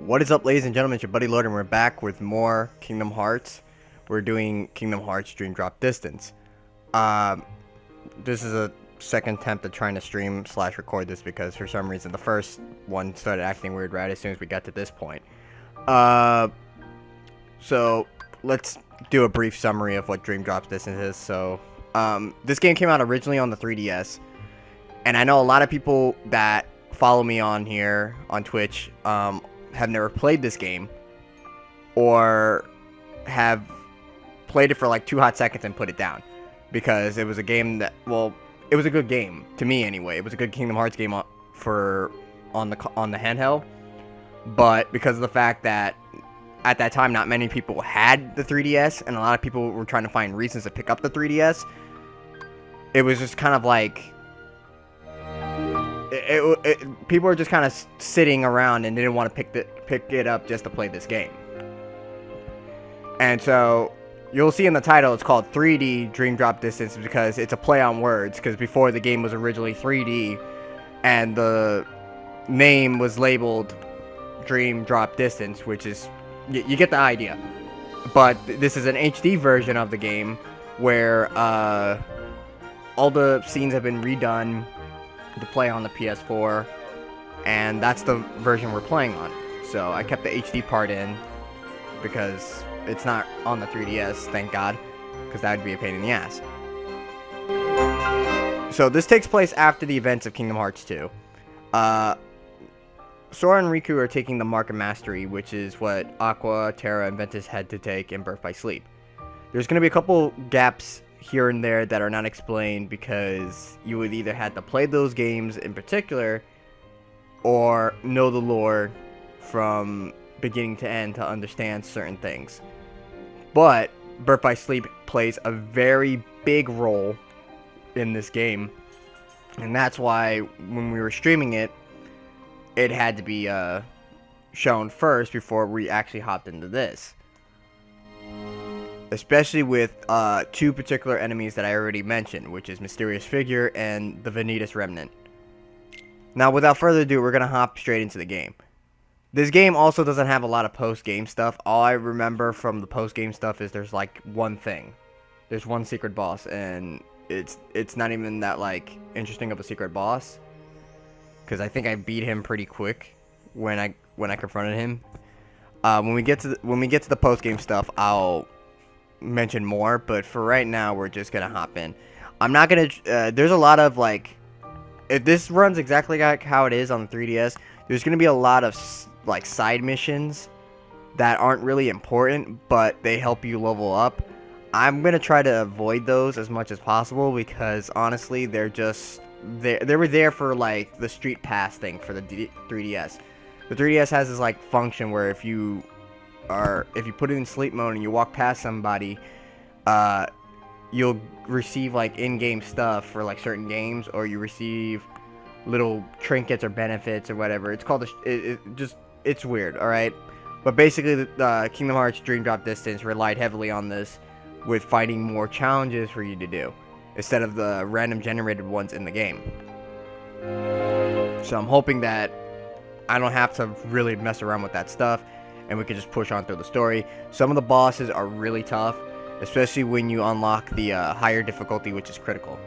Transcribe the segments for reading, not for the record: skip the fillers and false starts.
What is up, ladies and gentlemen? It's your buddy Lord, and we're back with more Kingdom Hearts. We're doing Kingdom Hearts Dream Drop Distance. This is a second attempt at trying to stream / record this because for some reason the first one started acting weird right as soon as we got to this point. So let's do a brief summary of what Dream Drop Distance is. So, this game came out originally on the 3DS, and I know a lot of people that follow me on here on Twitch, have never played this game or have played it for like 2 hot seconds and put it down because it was a game that, well, it was a good game to me anyway. It was a good Kingdom Hearts game on the handheld, but because of the fact that at that time not many people had the 3DS and a lot of people were trying to find reasons to pick up the 3DS, it was just kind of like people were just kind of sitting around and didn't want to pick it up just to play this game. And so you'll see in the title it's called 3D Dream Drop Distance because it's a play on words, because before the game was originally 3D and the name was labeled Dream Drop Distance, which is, you get the idea. But this is an HD version of the game where all the scenes have been redone to play on the PS4, and that's the version we're playing on. So I kept the HD part in because it's not on the 3DS, thank God, because that would be a pain in the ass. So this takes place after the events of Kingdom Hearts 2. Sora and Riku are taking the Mark of Mastery, which is what Aqua, Terra, and Ventus had to take in Birth by Sleep. There's going to be a couple gaps here and there that are not explained because you would either have to play those games in particular or know the lore from beginning to end to understand certain things. But Birth by Sleep plays a very big role in this game, and that's why when we were streaming it, it had to be shown first before we actually hopped into this. Especially with 2 particular enemies that I already mentioned, which is Mysterious Figure and the Vanitas Remnant. Now, without further ado, we're going to hop straight into the game. This game also doesn't have a lot of post-game stuff. All I remember from the post-game stuff is there's like one thing. There's one secret boss, and it's not even that like interesting of a secret boss, because I think I beat him pretty quick when I confronted him. When we get to the post-game stuff, I'll mention more, but for right now we're just gonna hop in. I'm not gonna there's a lot of like, if this runs exactly like how it is on the 3DS, there's gonna be a lot of like side missions that aren't really important, but they help you level up. I'm gonna try to avoid those as much as possible because honestly they were there for like the street pass thing for the 3DS. The 3DS has this like function where if you put it in sleep mode and you walk past somebody, you'll receive like in-game stuff for like certain games, or you receive little trinkets or benefits or whatever. It's called it's weird, all right? But basically, the Kingdom Hearts Dream Drop Distance relied heavily on this, with finding more challenges for you to do instead of the random generated ones in the game. So I'm hoping that I don't have to really mess around with that stuff, and we can just push on through the story. Some of the bosses are really tough, especially when you unlock the higher difficulty, which is critical.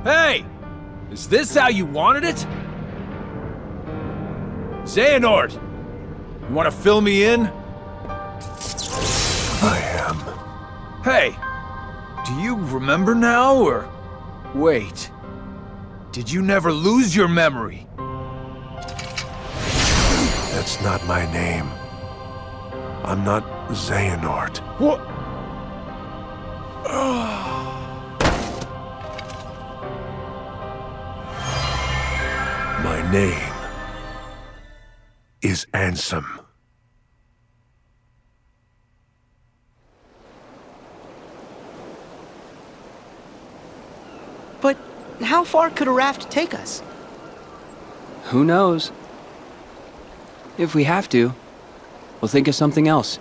Hey! Is this how you wanted it? Xehanort! You want to fill me in? I am. Hey! Do you remember now, or... Wait. Did you never lose your memory? That's not my name. I'm not Xehanort. What? My name is Ansem. But how far could a raft take us? Who knows? If we have to, we'll think of something else.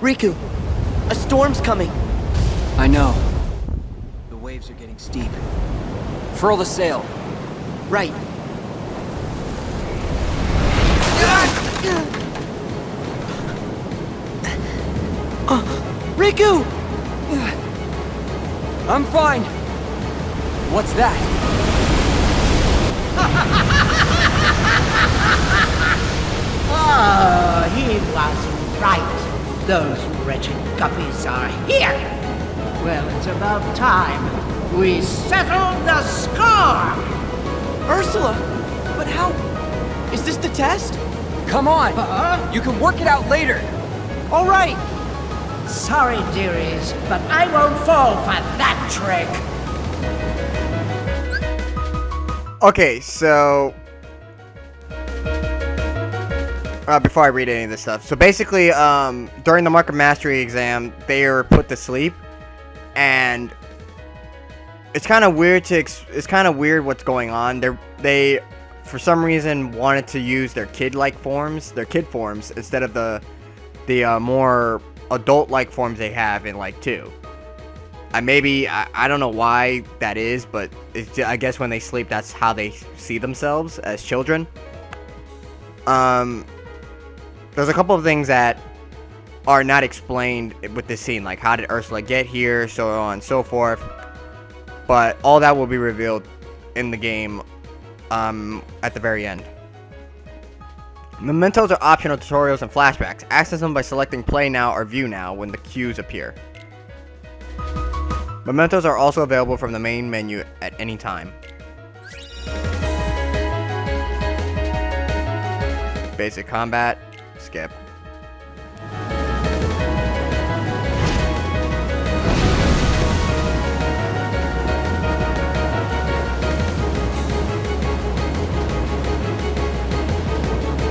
Riku, a storm's coming. I know. The waves are getting steep. Furl the sail. Right. Riku! I'm fine. What's that? Oh, he was right. Those wretched guppies are here. Well, it's about time we settled the score. Ursula! But how? Is this the test? Come on! You can work it out later! All right! Sorry, dearies, but I won't fall for that trick. Okay, so before I read any of this stuff, so basically, during the Mark of Mastery exam, they are put to sleep, and it's kind of weird it's kind of weird what's going on. They for some reason wanted to use their kid forms instead of the more adult-like forms they have in like 2. I don't know why that is, but I guess when they sleep, that's how they see themselves as children. There's a couple of things that are not explained with this scene, like how did Ursula get here, so on and so forth. But all that will be revealed in the game at the very end. Mementos are optional tutorials and flashbacks. Access them by selecting Play Now or View Now when the cues appear. Mementos are also available from the main menu at any time. Basic combat, skip.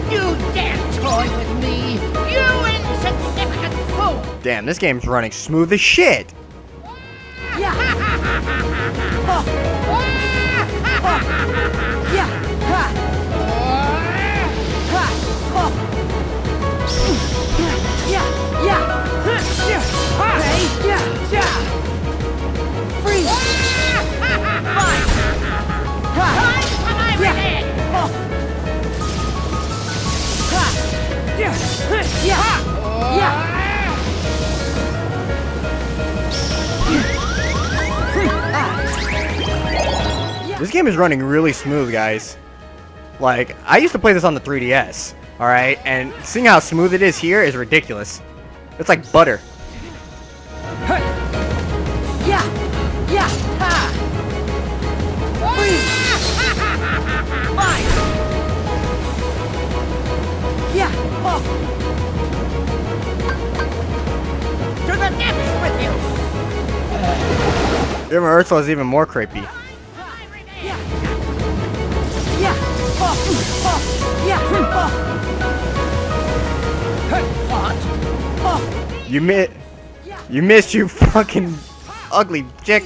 You dare toy with me, you insignificant fool! Damn, this game's running smooth as shit! This game is running really smooth, guys. Like, I used to play this on the 3DS, alright? And seeing how smooth it is here is ridiculous. It's like butter. To the depths with you! Even Ursula is even more creepy. You missed, you fucking ugly chick.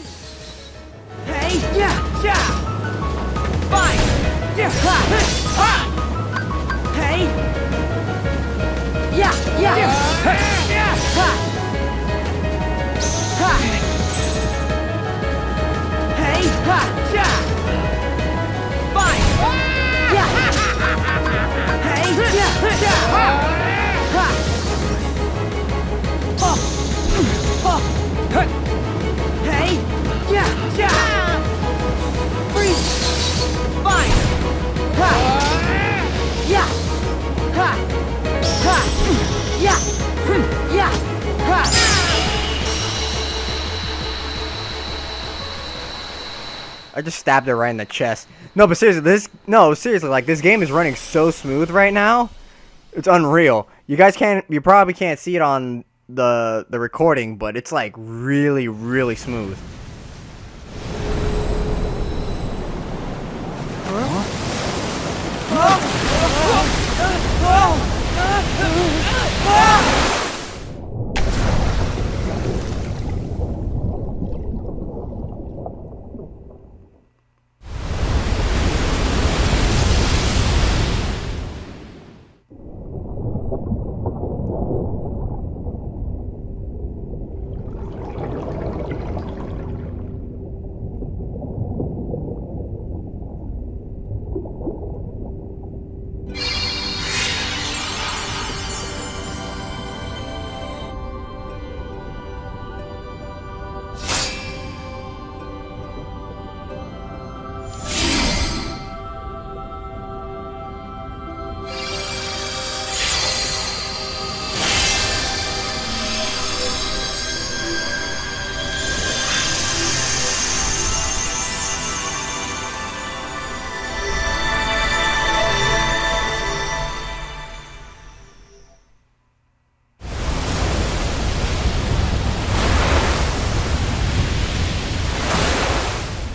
I just stabbed her right in the chest. No, but seriously, like, this game is running so smooth right now. It's unreal. You probably can't see it on the recording, but it's like really, really smooth.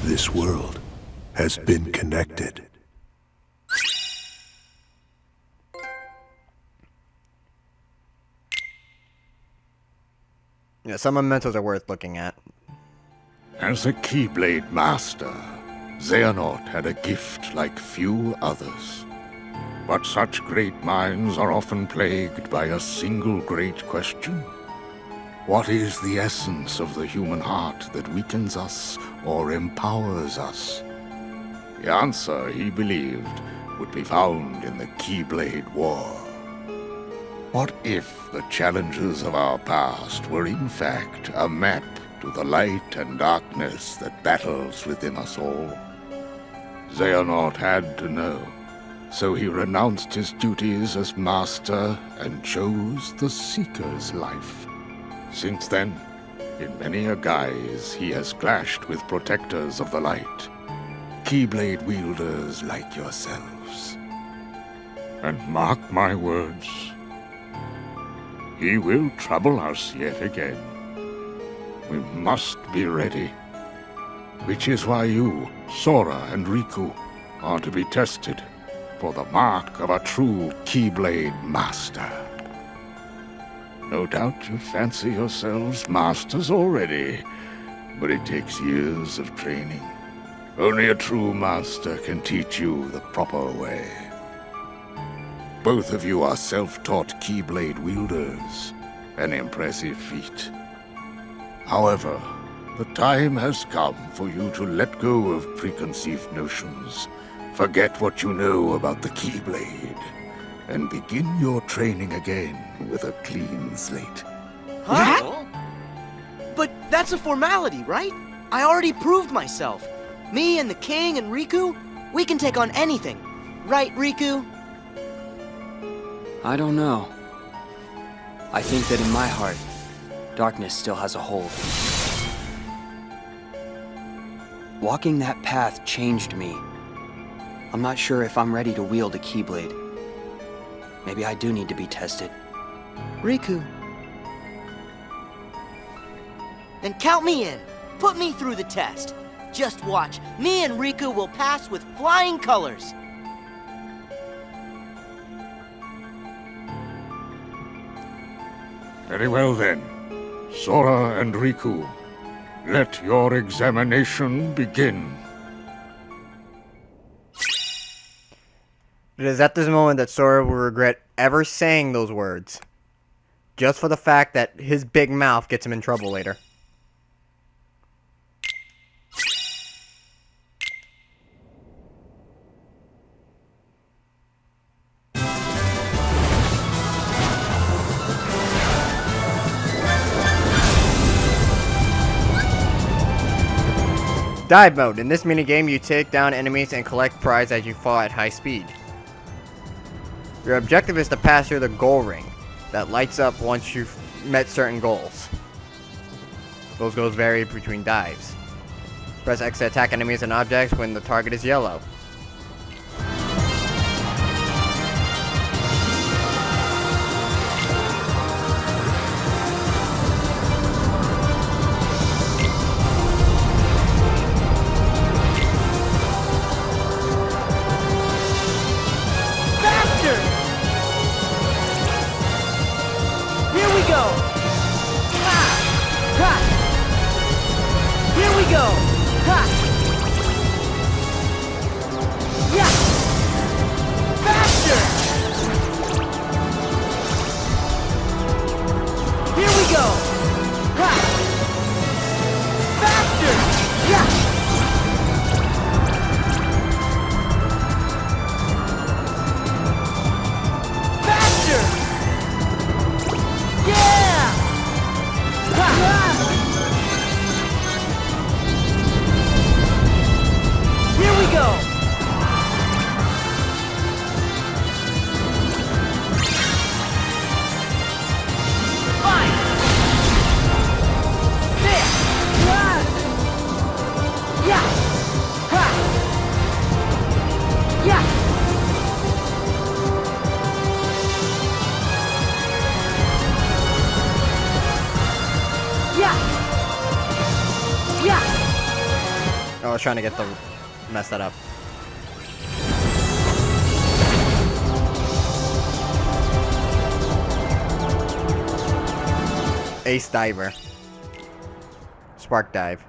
This world has been connected. Yeah, some mementos are worth looking at. As a Keyblade master, Xehanort had a gift like few others. But such great minds are often plagued by a single great question. What is the essence of the human heart that weakens us or empowers us? The answer, he believed, would be found in the Keyblade War. What if the challenges of our past were in fact a map to the light and darkness that battles within us all? Xehanort had to know, so he renounced his duties as master and chose the Seeker's life. Since then, in many a guise, he has clashed with protectors of the light, Keyblade wielders like yourselves. And mark my words, he will trouble us yet again. We must be ready. Which is why you, Sora and Riku, are to be tested for the mark of a true Keyblade master. No doubt you fancy yourselves masters already, but it takes years of training. Only a true master can teach you the proper way. Both of you are self-taught Keyblade wielders, an impressive feat. However, the time has come for you to let go of preconceived notions, forget what you know about the Keyblade, and begin your training again with a clean slate. Huh? But that's a formality, right? I already proved myself. Me and the King and Riku, we can take on anything. Right, Riku? I don't know. I think that in my heart, darkness still has a hold. Walking that path changed me. I'm not sure if I'm ready to wield a Keyblade. Maybe I do need to be tested. Riku. Then count me in. Put me through the test. Just watch. Me and Riku will pass with flying colors. Very well then. Sora and Riku, let your examination begin. It is at this moment that Sora will regret ever saying those words. Just for the fact that his big mouth gets him in trouble later. Dive mode. In this minigame, you take down enemies and collect prize as you fall at high speed. Your objective is to pass through the goal ring that lights up once you've met certain goals. Those goals vary between dives. Press X to attack enemies and objects when the target is yellow. go! Ha! Yeah! Faster! Here we go! Ha! Faster! Yeah! Faster! Yeah! Ha! Here we go! Fine! There! Yeah! Ha! Yeah! Yeah! Yeah! Oh, I was trying to get the mess that up. Ace Diver. Spark Dive.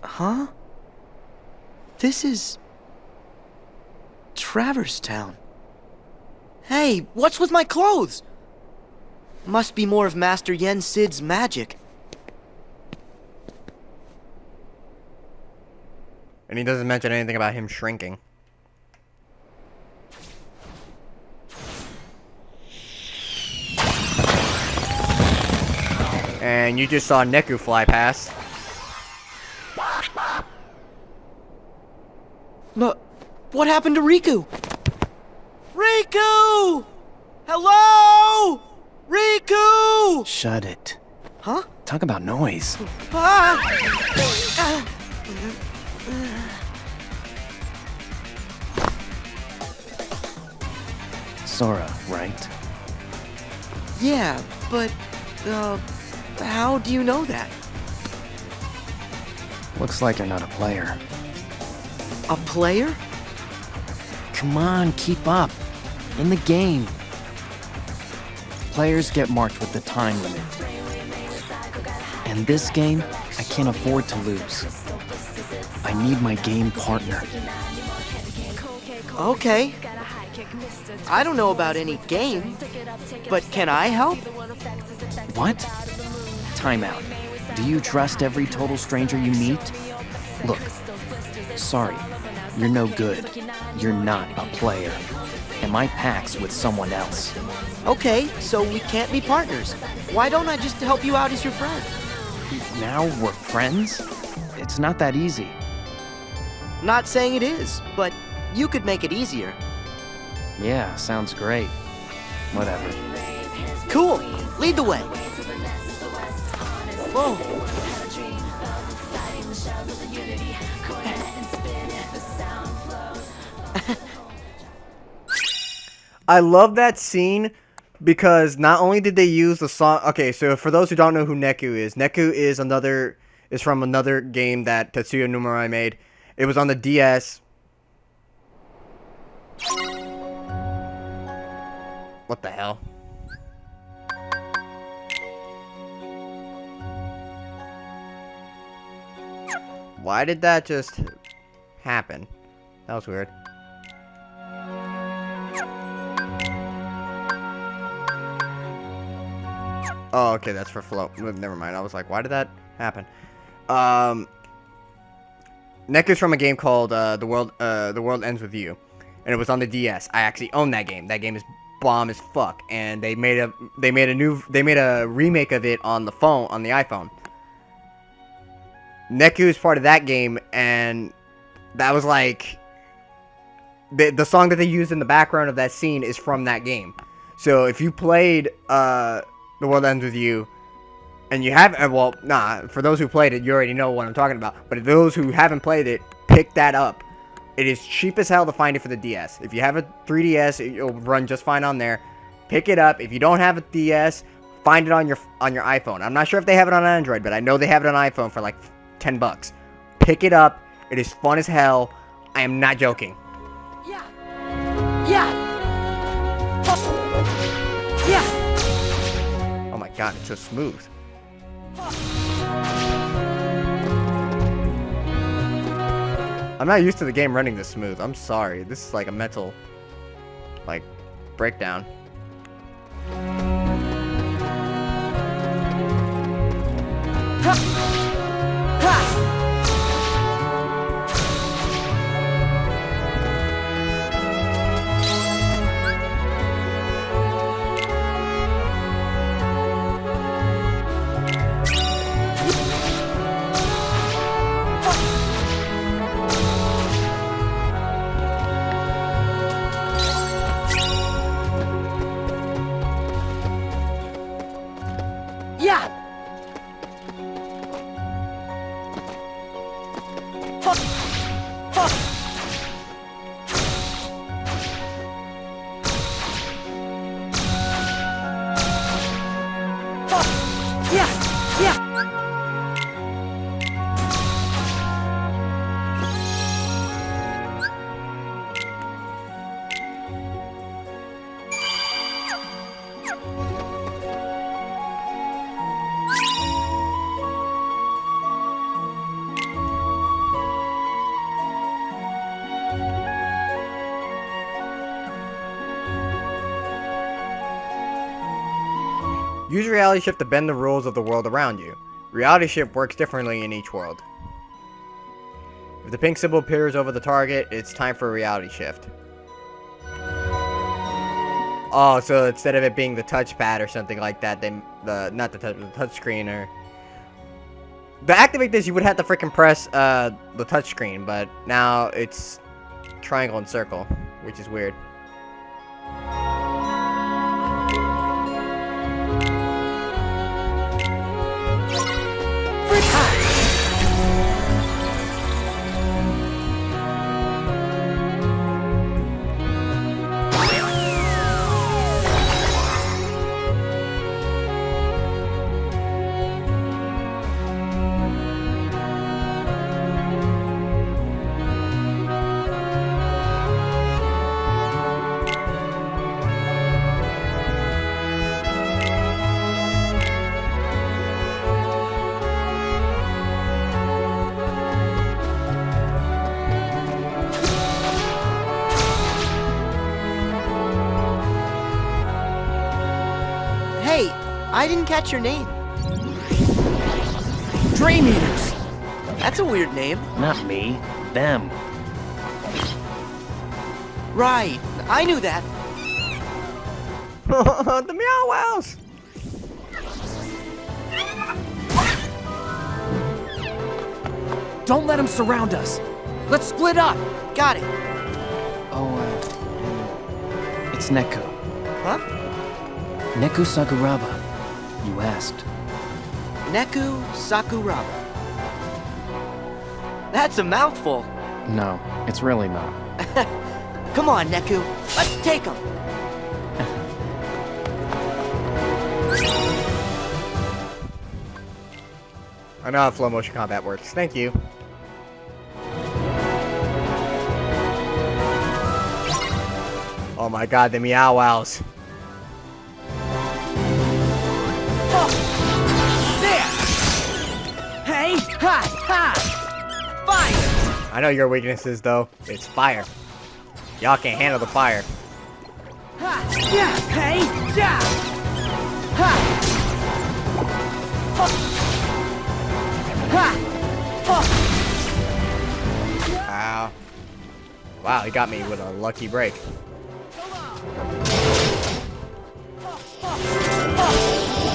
Huh? This is... Traverse Town. Hey, what's with my clothes? Must be more of Master Yen Sid's magic. And he doesn't mention anything about him shrinking. And you just saw Neku fly past. But what happened to Riku? Riku! Hello? Riku! Shut it. Huh? Talk about noise. Ah! Sora, right? Yeah, but, how do you know that? Looks like you're not a player. A player? Come on, keep up. In the game. Players get marked with the time limit. And this game, I can't afford to lose. I need my game partner. Okay. I don't know about any game, but can I help? What? Time out. Do you trust every total stranger you meet? Look, sorry, you're no good. You're not a player. And my pack's with someone else. Okay, so we can't be partners. Why don't I just help you out as your friend? Now we're friends? It's not that easy. Not saying it is, but you could make it easier. Yeah, sounds great. Whatever. Cool. Lead the way. Whoa. I love that scene because not only did they use the song. Okay, so for those who don't know who Neku is from another game that Tetsuya Nomura made. It was on the DS. What the hell? Why did that just happen? That was weird. Oh, okay, that's for flow. Never mind. I was like, why did that happen? Neku's from a game called The World Ends With You, and it was on the DS. I actually own that game. That game is bomb as fuck, and they made a remake of it on the iPhone. Neku is part of that game, and that was like the song that they used in the background of that scene is from that game. So if you played The World Ends With You, and you haven't, well, nah, for those who played it, you already know what I'm talking about. But those who haven't played it, pick that up. It is cheap as hell to find it for the DS. If you have a 3DS, it'll run just fine on there. Pick it up. If you don't have a DS, find it on your iPhone. I'm not sure if they have it on Android, but I know they have it on iPhone for like $10. Pick it up It is fun as hell. I am not joking. Yeah. Yeah. Yeah. Oh my god, it's so smooth. I'm not used to the game running this smooth. I'm sorry. This is like a mental, like, breakdown. Yeah. Yeah. Yeah. Use Reality Shift to bend the rules of the world around you. Reality Shift works differently in each world. If the pink symbol appears over the target, it's time for a Reality Shift. Oh, so instead of it being the touchpad or something like that, not the touchscreen or... To activate this, you would have to freaking press the touchscreen, but now it's triangle and circle, which is weird. Hey, I didn't catch your name. Dream Eaters! That's a weird name. Not me. Them. Right, I knew that. The Meow Wows! Don't let them surround us. Let's split up. Got it. Oh, it's Neku. Huh? Neku Sakuraba. You asked. Neku Sakuraba. That's a mouthful. No, it's really not. Come on, Neku. Let's take him. I know how flow motion combat works. Thank you. Oh my god, the Meow Wows. Hey, ha, ha! Fire! I know your weaknesses though. It's fire. Y'all can't handle the fire. Ha! Yeah! Hey! Yeah! Ha! Ha! Ha! Ow. Wow, he got me with a lucky break.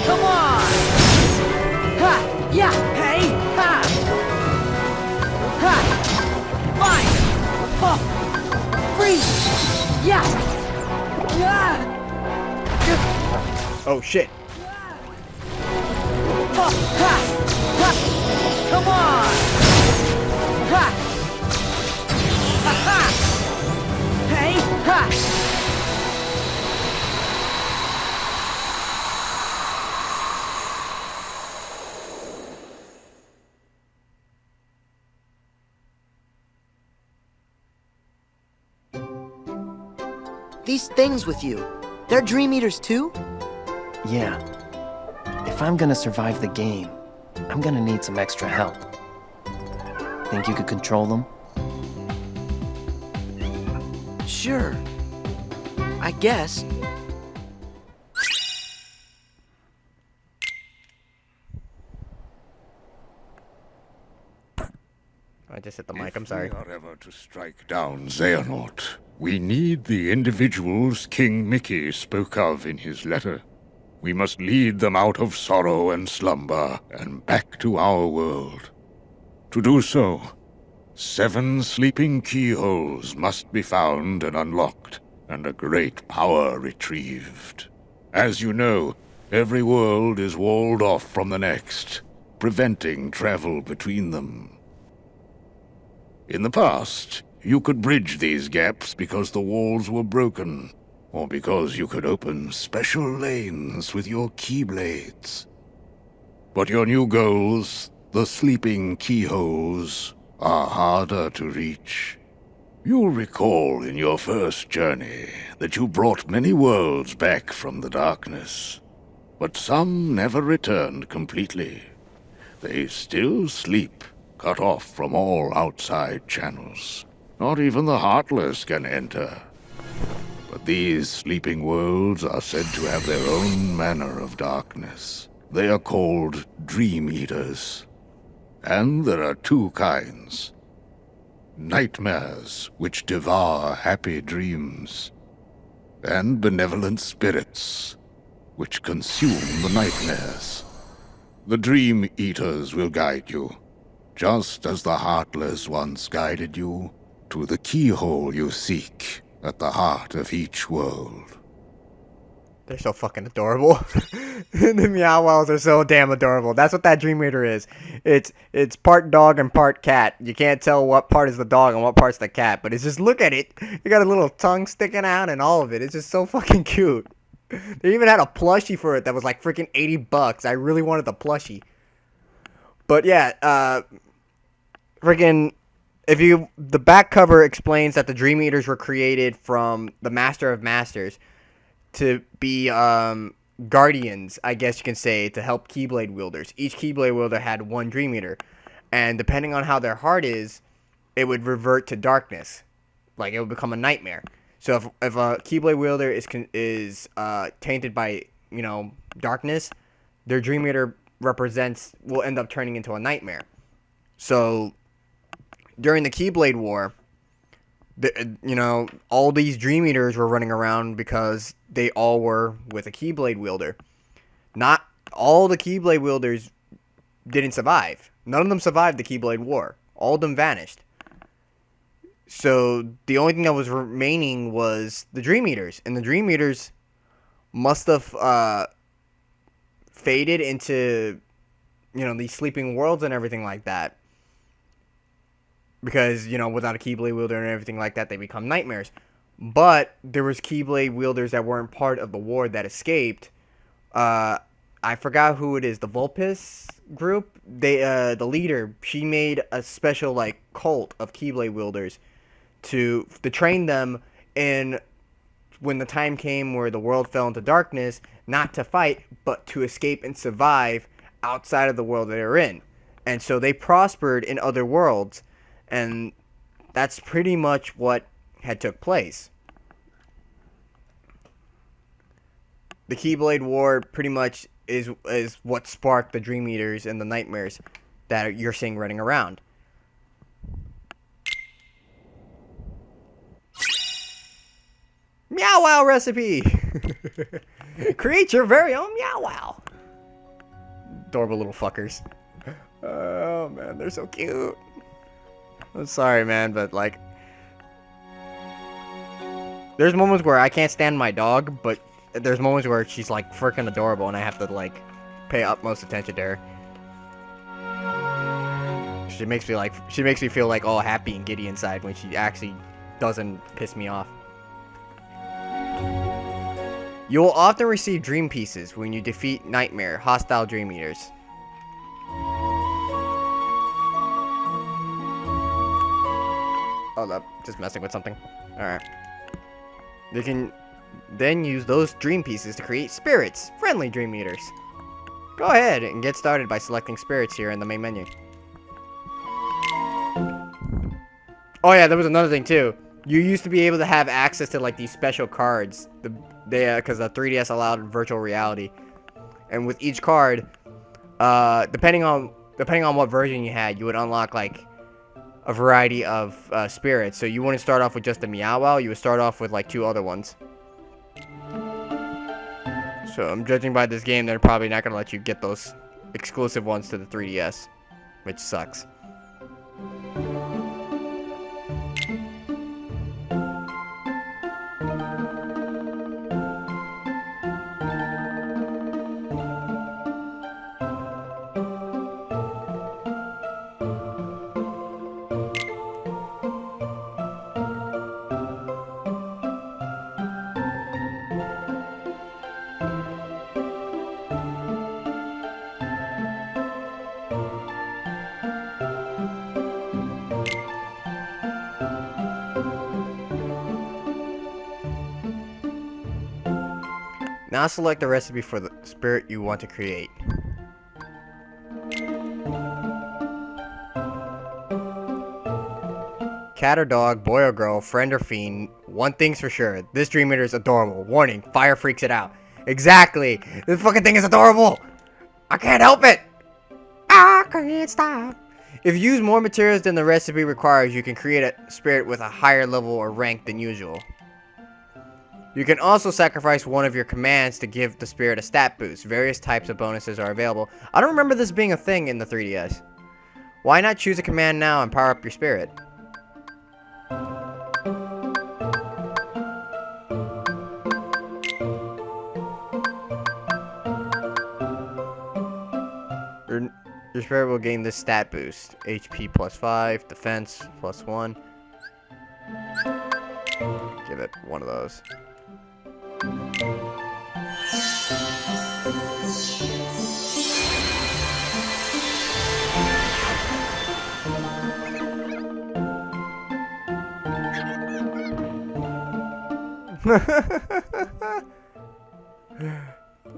Come on! Ha! Yeah! Hey! Ha! Ha! Fire! Ha! Freeze! Yeah! Yeah! Oh shit. Ha! Ha! Ha! Come on! Ha! Ha! Ha! Hey! Ha! these things with you, they're Dream Eaters too? Yeah. If I'm gonna survive the game, I'm gonna need some extra help. Think you could control them? Sure. I guess. I just hit the mic, I'm sorry. If we are ever to strike down Xehanort, we need the individuals King Mickey spoke of in his letter. We must lead them out of sorrow and slumber and back to our world. To do so, 7 sleeping keyholes must be found and unlocked, and a great power retrieved. As you know, every world is walled off from the next, preventing travel between them. In the past, you could bridge these gaps because the walls were broken, or because you could open special lanes with your keyblades. But your new goals, the sleeping keyholes, are harder to reach. You'll recall in your first journey that you brought many worlds back from the darkness, but some never returned completely. They still sleep, cut off from all outside channels. Not even the Heartless can enter. But these sleeping worlds are said to have their own manner of darkness. They are called Dream Eaters. And there are 2 kinds. Nightmares, which devour happy dreams. And benevolent spirits, which consume the nightmares. The Dream Eaters will guide you, just as the Heartless once guided you to the keyhole you seek at the heart of each world. They're so fucking adorable. The Meow Wows are so damn adorable. That's what that Dream Eater is. It's part dog and part cat. You can't tell what part is the dog and what part's the cat, but it's just, look at it. You got a little tongue sticking out and all of it. It's just so fucking cute. They even had a plushie for it that was like freaking $80. I really wanted the plushie. But yeah, freaking, the back cover explains that the Dream Eaters were created from the Master of Masters to be guardians, I guess you can say, to help Keyblade wielders. Each Keyblade wielder had 1 Dream Eater, and depending on how their heart is, it would revert to darkness, like it would become a nightmare. So if a Keyblade wielder is tainted by, you know, darkness, their Dream Eater will end up turning into a nightmare. So during the Keyblade War, all these Dream Eaters were running around because they all were with a Keyblade wielder. Not all the Keyblade wielders didn't survive. None of them survived the Keyblade War. All of them vanished. So the only thing that was remaining was the Dream Eaters. And the Dream Eaters must have faded into, these sleeping worlds and everything like that. Because, without a Keyblade wielder and everything like that, they become nightmares. But there was Keyblade wielders that weren't part of the war that escaped. I forgot who it is. The Vulpes group? The leader, she made a special, cult of Keyblade wielders to train them in, when the time came where the world fell into darkness, not to fight, but to escape and survive outside of the world that they're in. And so they prospered in other worlds. And that's pretty much what had took place. The Keyblade War pretty much is what sparked the Dream Eaters and the nightmares that you're seeing running around. Meow Wow recipe! Create your very own Meow Wow! Adorable little fuckers. Oh man, they're so cute. I'm sorry, man, but there's moments where I can't stand my dog, but there's moments where she's freaking adorable and I have to pay utmost attention to her. She makes me feel all happy and giddy inside when she actually doesn't piss me off. You will often receive dream pieces when you defeat Nightmare, hostile Dream Eaters. Hold up, just messing with something. Alright. You can then use those dream pieces to create spirits, friendly Dream Eaters. Go ahead and get started by selecting spirits here in the main menu. Oh yeah, there was another thing too. You used to be able to have access to like these special cards, because the 3DS allowed virtual reality, and with each card, depending on what version you had, you would unlock like a variety of spirits. So you wouldn't start off with just the Meow Wow, you would start off with like 2 other ones. So I'm judging by this game, they're probably not gonna let you get those exclusive ones to the 3DS, which sucks. Now select the recipe for the spirit you want to create. Cat or dog, boy or girl, friend or fiend, one thing's for sure, this Dream Eater is adorable. Warning, fire freaks it out. Exactly! This fucking thing is adorable! I can't help it! I can't stop! If you use more materials than the recipe requires, you can create a spirit with a higher level or rank than usual. You can also sacrifice one of your commands to give the spirit a stat boost. Various types of bonuses are available. I don't remember this being a thing in the 3DS. Why not choose a command now and power up your spirit? Your spirit will gain this stat boost. HP plus 5, defense plus 1. Give it one of those.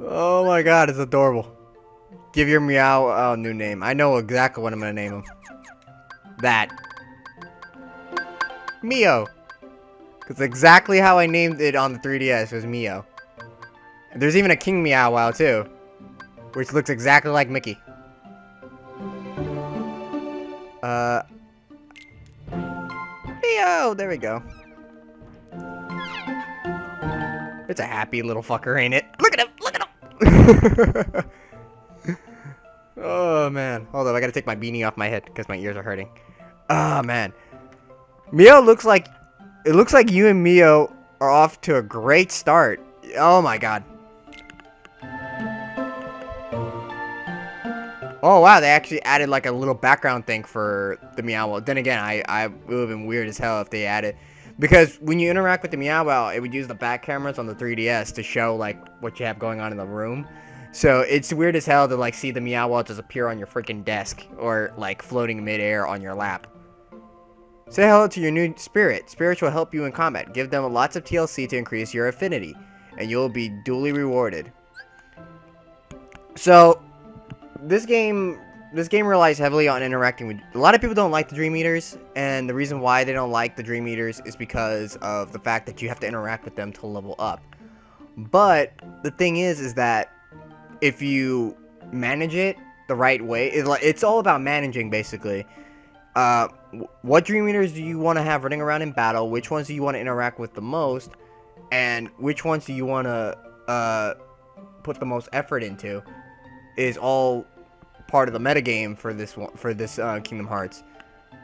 Oh my god, it's adorable. Give your Meow a new name. I know exactly what I'm gonna name him. That. Mio. Because exactly how I named it on the 3DS was Mio. And there's even a King Meow Wow too, which looks exactly like Mickey. Mio! There we go. It's a happy little fucker, ain't it? Look at him! Look at him! Oh man. Hold up, I gotta take my beanie off my head because my ears are hurting. Oh man. Mio looks like... It looks like you and Mio are off to a great start. Oh my god. Oh wow, they actually added like a little background thing for the Meow Wow. Then again, it would have been weird as hell if they added... Because when you interact with the Meow Wow, it would use the back cameras on the 3DS to show like what you have going on in the room. So it's weird as hell to like see the Meow Wow just appear on your freaking desk or like floating midair on your lap. Say hello to your new spirit. Spirits will help you in combat. Give them lots of TLC to increase your affinity, and you'll be duly rewarded. So this game relies heavily on interacting with... A lot of people don't like the Dream Eaters, and the reason why they don't like the Dream Eaters is because of the fact that you have to interact with them to level up. But the thing is that if you manage it the right way, it's all about managing basically. What Dream Eaters do you want to have running around in battle? Which ones do you want to interact with the most? And which ones do you want to put the most effort into? Is all part of the metagame for this Kingdom Hearts.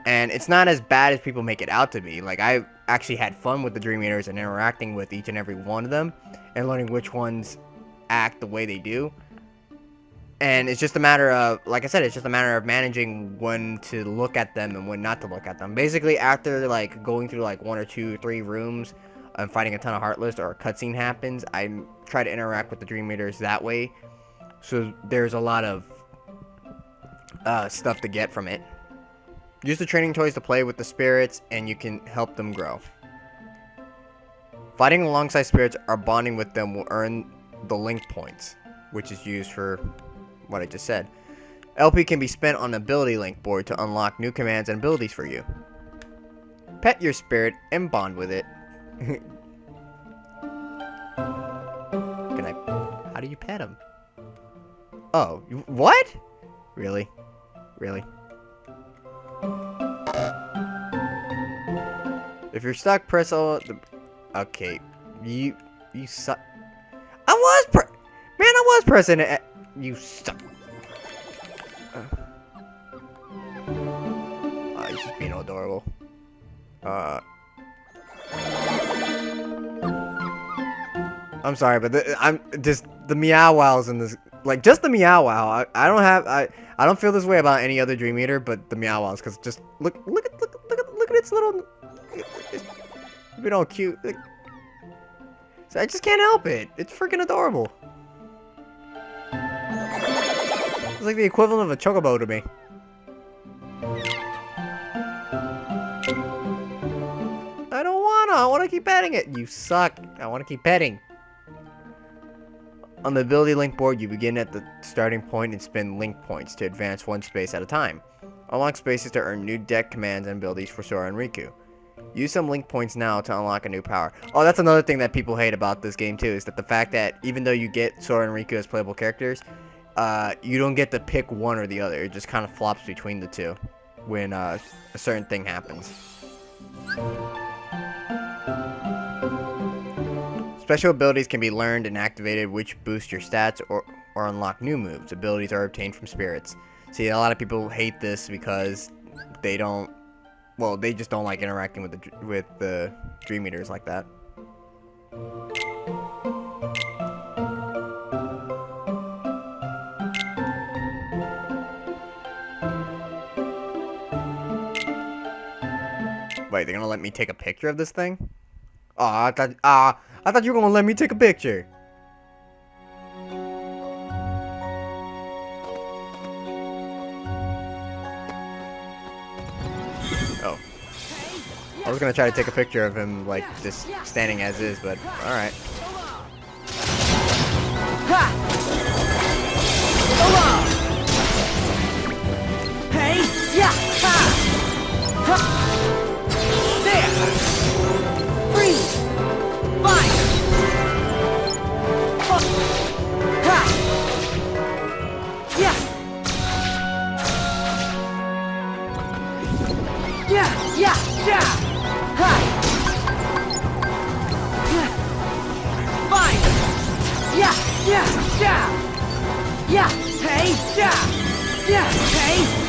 And it's not as bad as people make it out to be. Like, I actually had fun with the Dream Eaters and interacting with each and every one of them and learning which ones act the way they do. And it's just a matter of, like I said, it's just a matter of managing when to look at them and when not to look at them. Basically, after like going through like 1 or 2 or 3 rooms and fighting a ton of Heartless or a cutscene happens, I try to interact with the Dream Eaters that way. So there's a lot of stuff to get from it. Use the training toys to play with the spirits and you can help them grow. Fighting alongside spirits or bonding with them will earn the link points, which is used for what I just said. LP can be spent on the ability link board to unlock new commands and abilities for you. Pet your spirit and bond with it. How do you pet him? Oh, what? Really? Really? If you're stuck, press all the... Okay. You suck. I was pressing it. You suck. Oh, he's just being adorable. I'm sorry, but I'm just the Meow Wows in this, like just the Meow Wow. I don't feel this way about any other Dream Eater, but the Meow Wows, because just look at its little, it's been all cute. Like, so I just can't help it. It's freaking adorable. It's like the equivalent of a chocobo to me. I want to keep petting it. You suck. I want to keep petting. On the ability link board, you begin at the starting point and spend link points to advance one space at a time. Unlock spaces to earn new deck commands and abilities for Sora and Riku. Use some link points now to unlock a new power. Oh, that's another thing that people hate about this game too, is that the fact that even though you get Sora and Riku as playable characters, you don't get to pick one or the other. It just kind of flops between the two when a certain thing happens. Special abilities can be learned and activated, which boost your stats or unlock new moves. Abilities are obtained from spirits. See, a lot of people hate this because they don't... Well, they just don't like interacting with the Dream Eaters like that. Wait, they're gonna let me take a picture of this thing? Oh, I thought you were gonna let me take a picture. Oh. I was gonna try to take a picture of him, like, just standing as is, but alright. Hey! Yeah! Ha! There! Freeze! Fire! Ha! Yeah! Yeah! Yeah! Yeah! Ha! Yeah! Fire! Yeah! Yeah! Yeah! Yeah! Hey! Yeah! Yeah! Hey!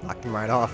Knocked him right off.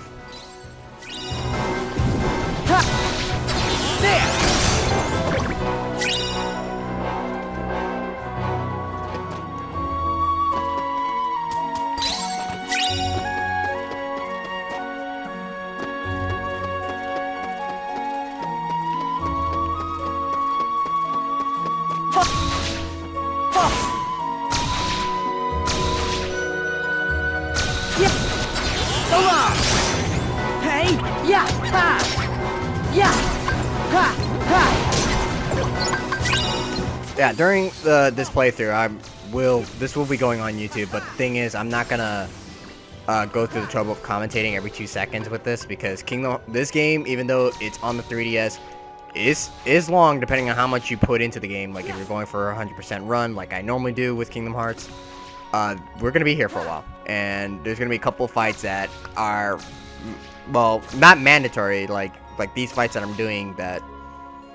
Yeah, during this playthrough, this will be going on YouTube. But the thing is, I'm not gonna go through the trouble of commentating every 2 seconds with this, because this game, even though it's on the 3DS, is long depending on how much you put into the game. Like if you're going for a 100% run, like I normally do with Kingdom Hearts, we're gonna be here for a while, and there's gonna be a couple fights that are, well, not mandatory, like these fights that I'm doing that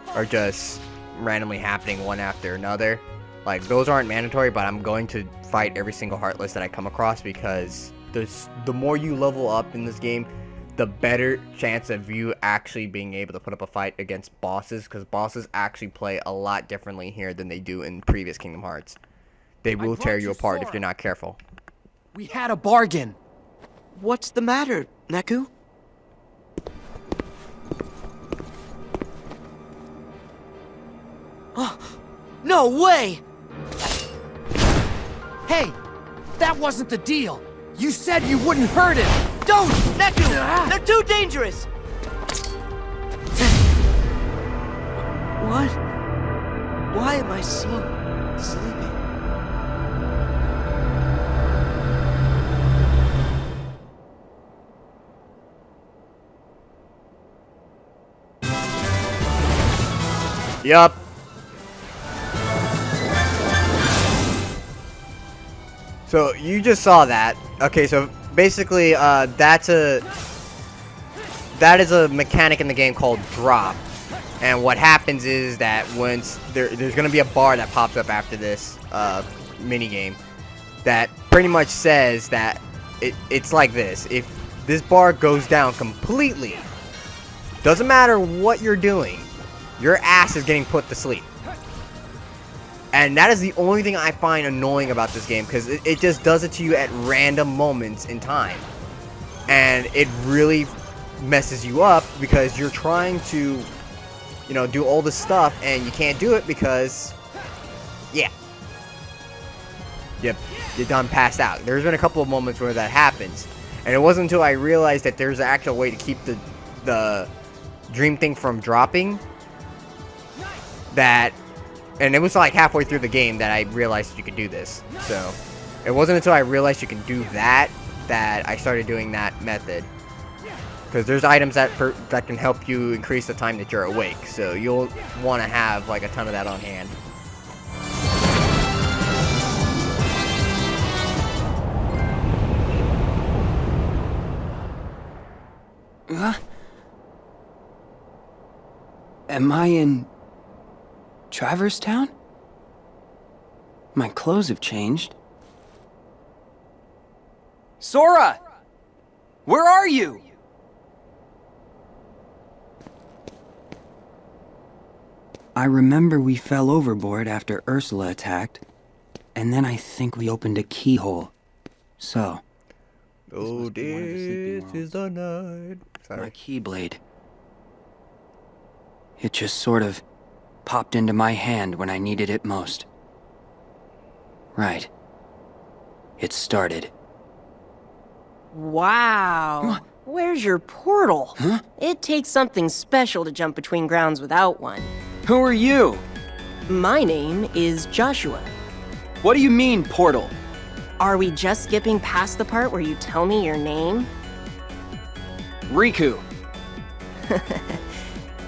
are just randomly happening one after another. Like, those aren't mandatory, but I'm going to fight every single Heartless that I come across, because the more you level up in this game, the better chance of you actually being able to put up a fight against bosses, because bosses actually play a lot differently here than they do in previous Kingdom Hearts. They will tear you apart if you're not careful. We had a bargain. What's the matter, Neku? Oh, no way! Hey, that wasn't the deal. You said you wouldn't hurt him. Don't! Neku! They're too dangerous! What? Why am I so sleepy? Yup. So you just saw that. Okay, so basically, that is a mechanic in the game called drop. And what happens is that once there's gonna be a bar that pops up after this mini game that pretty much says that it's like this. If this bar goes down completely, doesn't matter what you're doing, your ass is getting put to sleep. And that is the only thing I find annoying about this game, because it just does it to you at random moments in time. And it really messes you up, because you're trying to, you know, do all this stuff, and you can't do it because, yeah. Yep, you're done passed out. There's been a couple of moments where that happens. And it wasn't until I realized that there's an actual way to keep the dream thing from dropping that, and it was like halfway through the game that I realized you could do this. So it wasn't until I realized you can do that I started doing that method. Because there's items that can help you increase the time that you're awake. So you'll want to have like a ton of that on hand. Am I in Traverse Town? My clothes have changed. Sora! Where are you? I remember we fell overboard after Ursula attacked, and then I think we opened a keyhole. So, Oh, this is the night. my Sorry. Keyblade. It just sort of popped into my hand when I needed it most. Right. It started. Wow. Where's your portal? Huh? It takes something special to jump between grounds without one. Who are you? My name is Joshua. What do you mean, portal? Are we just skipping past the part where you tell me your name? Riku.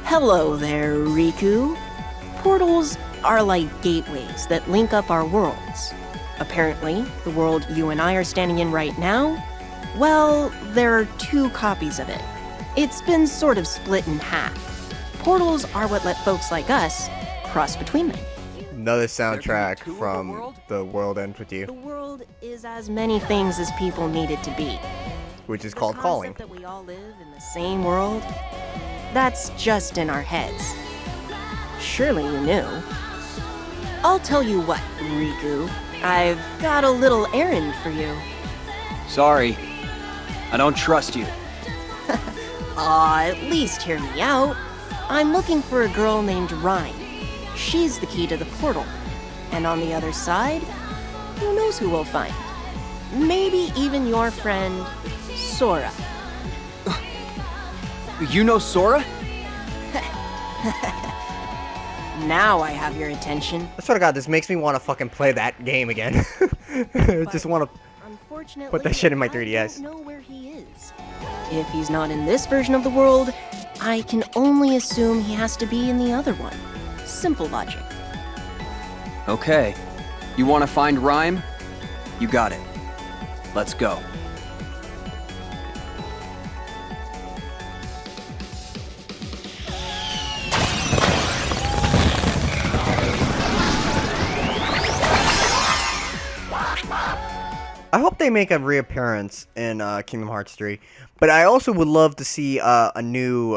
Hello there, Riku. Portals are like gateways that link up our worlds. Apparently, the world you and I are standing in right now, well, there are two copies of it. It's been sort of split in half. Portals are what let folks like us cross between them. Another soundtrack two of the from world? The World Ends With The You, world is as many things as people need it to be. which is The called Calling. concept that we all live in the same world, that's just in our heads. Surely you knew. I'll tell you what, Riku. I've got a little errand for you. Sorry. I don't trust you. Aw, at least hear me out. I'm looking for a girl named Rhyme. She's the key to the portal. And on the other side, who knows who we'll find? Maybe even your friend, Sora. You know Sora? Now I have your attention. I swear to God, this makes me want to fucking play that game again. I just want to. Unfortunately, Put that shit in my I 3DS. don't know where he is. If he's not in this version of the world, I can only assume he has to be in the other one. Simple logic. Okay. You want to find Rhyme? You got it. Let's go. I hope they make a reappearance in Kingdom Hearts 3. But I also would love to see a new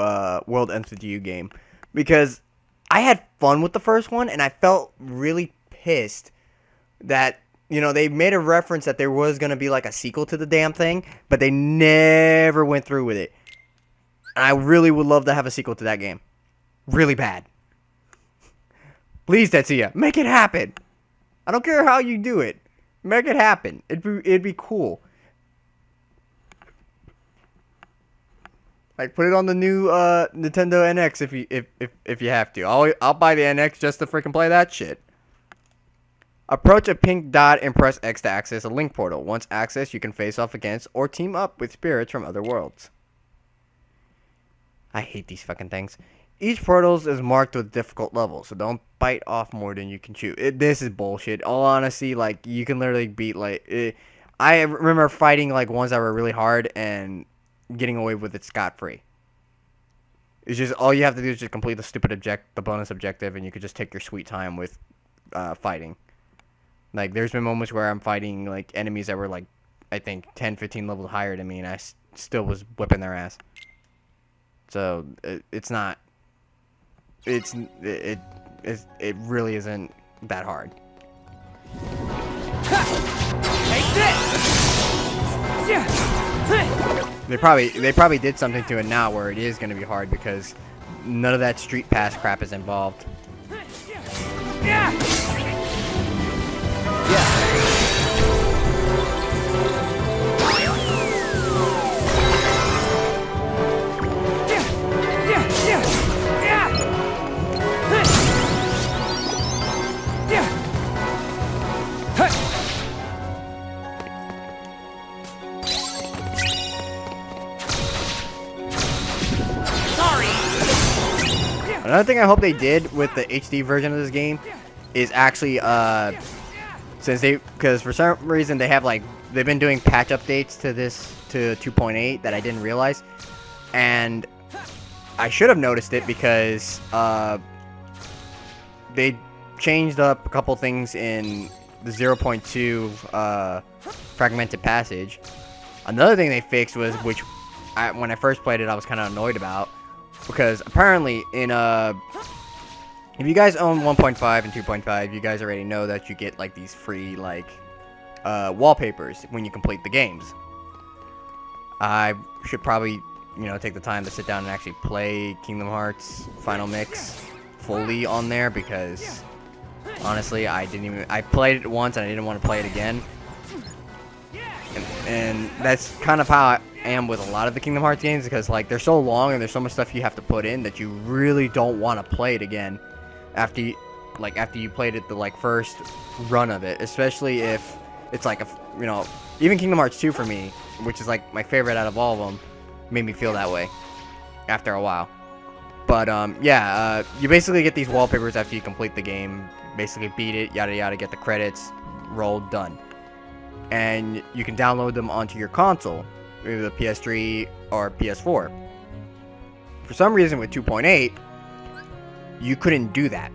World Ends With You game. Because I had fun with the first one, and I felt really pissed that, you know, they made a reference that there was going to be like a sequel to the damn thing, but they never went through with it. And I really would love to have a sequel to that game. Really bad. Please, Tetsuya, make it happen. I don't care how you do it. Make it happen. It'd be cool. Like, put it on the new Nintendo NX if you have to. I'll buy the NX just to freaking play that shit. Approach a pink dot and press X to access a link portal. Once accessed, you can face off against or team up with spirits from other worlds. I hate these fucking things. Each portal is marked with difficult levels, so don't bite off more than you can chew. This is bullshit. All honesty, like, you can literally beat, like... I remember fighting, like, ones that were really hard and getting away with it scot-free. It's just, all you have to do is just complete the bonus objective, and you could just take your sweet time with fighting. Like, there's been moments where I'm fighting, like, enemies that were, like, I think 10, 15 levels higher than me, and I still was whipping their ass. So, it's not... It really isn't that hard. They probably did something to it now where it is going to be hard because none of that street pass crap is involved. Another thing I hope they did with the HD version of this game is actually, because for some reason they've been doing patch updates to this, to 2.8 that I didn't realize, and I should have noticed it because, they changed up a couple things in the 0.2, fragmented passage. Another thing they fixed was, when I first played it I was kind of annoyed about, because apparently in if you guys own 1.5 and 2.5, you guys already know that you get like these free like wallpapers when you complete the games. I should probably, you know, take the time to sit down and actually play Kingdom Hearts Final Mix fully on there, because honestly I played it once and I didn't want to play it again. And that's kind of how I am with a lot of the Kingdom Hearts games, because like they're so long and there's so much stuff you have to put in that you really don't want to play it again after you played it the like first run of it, especially if it's like even Kingdom Hearts 2 for me, which is like my favorite out of all of them, made me feel that way after a while. But you basically get these wallpapers after you complete the game, basically beat it, yada yada, get the credits, roll, done. And you can download them onto your console, either the PS3 or PS4. For some reason with 2.8, you couldn't do that.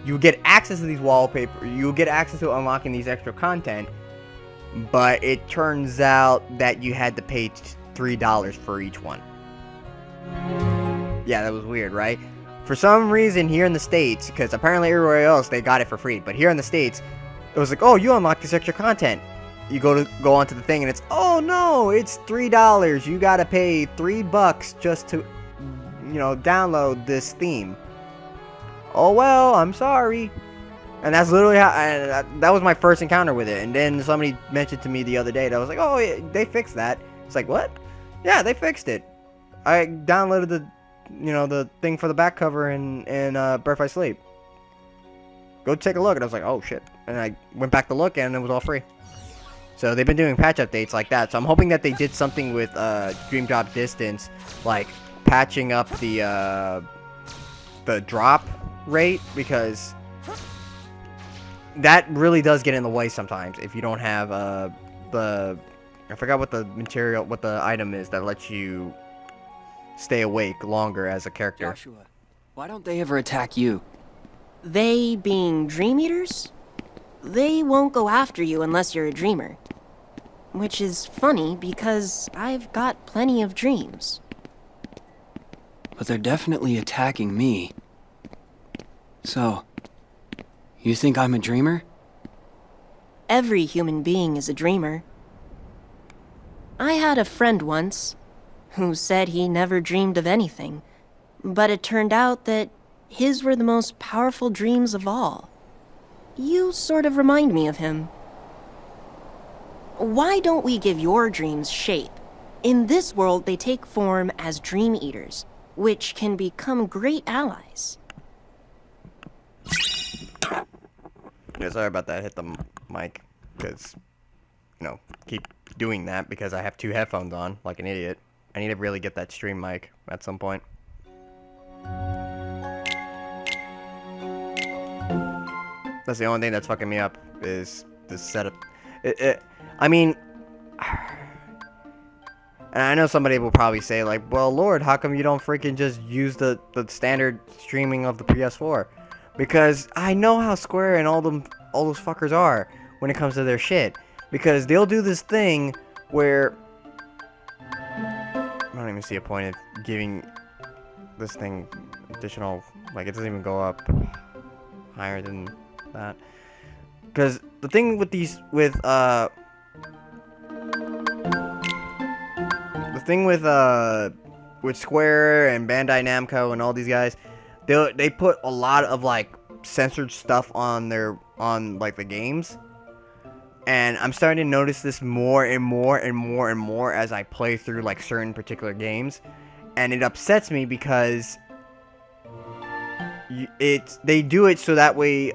You would get access to these wallpapers, you would get access to unlocking these extra content, but it turns out that you had to pay $3 for each one. Yeah, that was weird, right? For some reason here in the States, because apparently everywhere else they got it for free, but here in the States, it was like, oh, you unlock this extra content. You go onto the thing and it's, oh no, it's $3. You gotta pay $3 just to, download this theme. Oh well, I'm sorry. And that's literally how that was my first encounter with it. And then somebody mentioned to me the other day that I was like, oh, yeah, they fixed that. It's like, what? Yeah, they fixed it. I downloaded the thing for the back cover in Birth by Sleep. Go take a look, and I was like, oh shit. And I went back to look, and it was all free. So they've been doing patch updates like that. So I'm hoping that they did something with Dream Drop Distance, like patching up the drop rate, because that really does get in the way sometimes if you don't have I forgot what the item is that lets you stay awake longer as a character. Joshua, why don't they ever attack you? They being Dream Eaters? They won't go after you unless you're a dreamer. Which is funny because I've got plenty of dreams. But they're definitely attacking me. So, you think I'm a dreamer? Every human being is a dreamer. I had a friend once who said he never dreamed of anything, but it turned out that his were the most powerful dreams of all. You sort of remind me of him. Why don't we give your dreams shape? In this world, they take form as dream eaters, which can become great allies. Yeah, sorry about that. Hit the mic because, keep doing that because I have 2 headphones on like an idiot. I need to really get that stream mic at some point. That's the only thing that's fucking me up is this setup. I mean, and I know somebody will probably say like, well, Lord, how come you don't freaking just use the standard streaming of the PS4? Because I know how Square and all those fuckers are when it comes to their shit. Because they'll do this thing where I don't even see a point of giving this thing additional, like it doesn't even go up higher than that. Because the thing with the thing with Square and Bandai Namco and all these guys, they put a lot of like censored stuff on like the games, and I'm starting to notice this more and more and more and more as I play through like certain particular games, and it upsets me because they do it so that way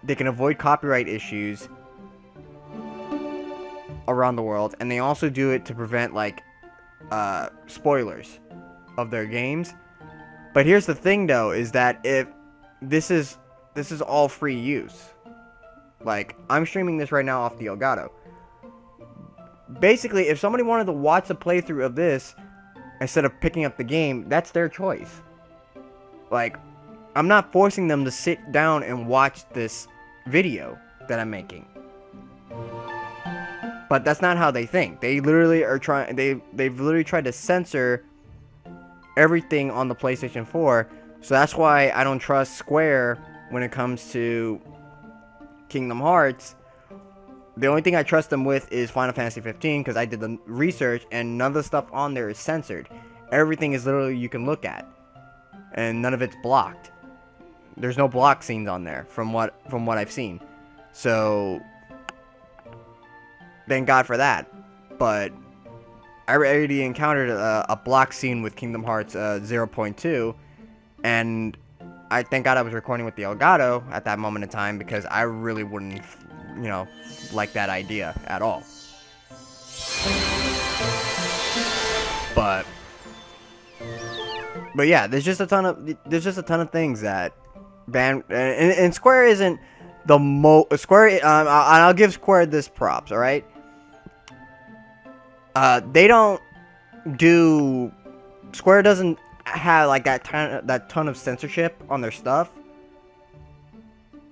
they can avoid copyright issues around the world, and they also do it to prevent like spoilers of their games. But here's the thing though, is that if this is all free use, like I'm streaming this right now off the Elgato. Basically, if somebody wanted to watch a playthrough of this instead of picking up the game, that's their choice. Like, I'm not forcing them to sit down and watch this video that I'm making. But that's not how they think. They literally are trying. They've literally tried to censor everything on the PlayStation 4. So that's why I don't trust Square when it comes to Kingdom Hearts. The only thing I trust them with is Final Fantasy 15 because I did the research and none of the stuff on there is censored. Everything is literally you can look at, and none of it's blocked. There's no block scenes on there from what I've seen. So thank God for that. But I already encountered a block scene with Kingdom Hearts 0.2, and I thank God I was recording with the Elgato at that moment in time because I really wouldn't, like that idea at all. But yeah, there's just a ton of things that and Square isn't the Square. I'll give Square this props. All right. They don't do. Square doesn't have like that ton of censorship on their stuff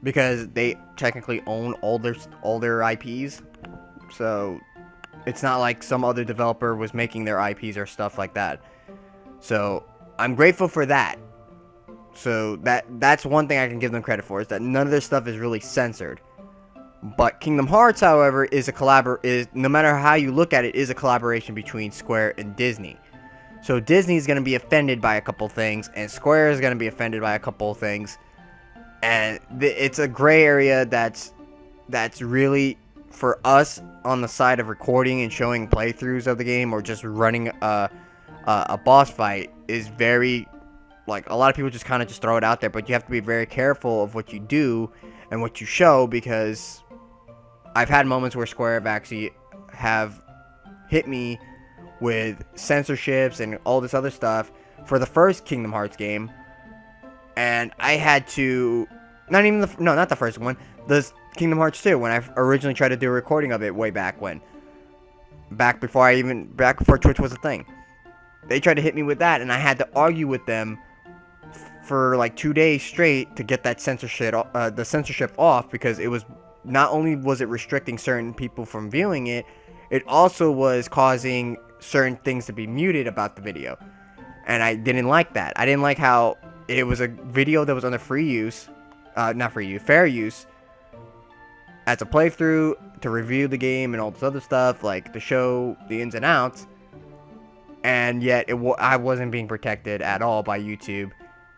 because they technically own all their IPs. So it's not like some other developer was making their IPs or stuff like that. So I'm grateful for that. So that's one thing I can give them credit for, is that none of their stuff is really censored. But Kingdom Hearts, however, is no matter how you look at it, is a collaboration between Square and Disney. So Disney is going to be offended by a couple things, and Square is going to be offended by a couple things. And it's a gray area that's really, for us on the side of recording and showing playthroughs of the game or just running a boss fight, is very, like, a lot of people just kind of just throw it out there, but you have to be very careful of what you do and what you show, because I've had moments where Square have hit me with censorships and all this other stuff for the first Kingdom Hearts game, and I had to, not the first one, the Kingdom Hearts 2, when I originally tried to do a recording of it way back before Twitch was a thing. They tried to hit me with that, and I had to argue with them for like 2 days straight to get that censorship off, because it was, not only was it restricting certain people from viewing it, it also was causing certain things to be muted about the video. And I didn't like that. I didn't like how it was a video that was under fair use as a playthrough to review the game and all this other stuff, like to show the ins and outs. And yet I wasn't being protected at all by YouTube,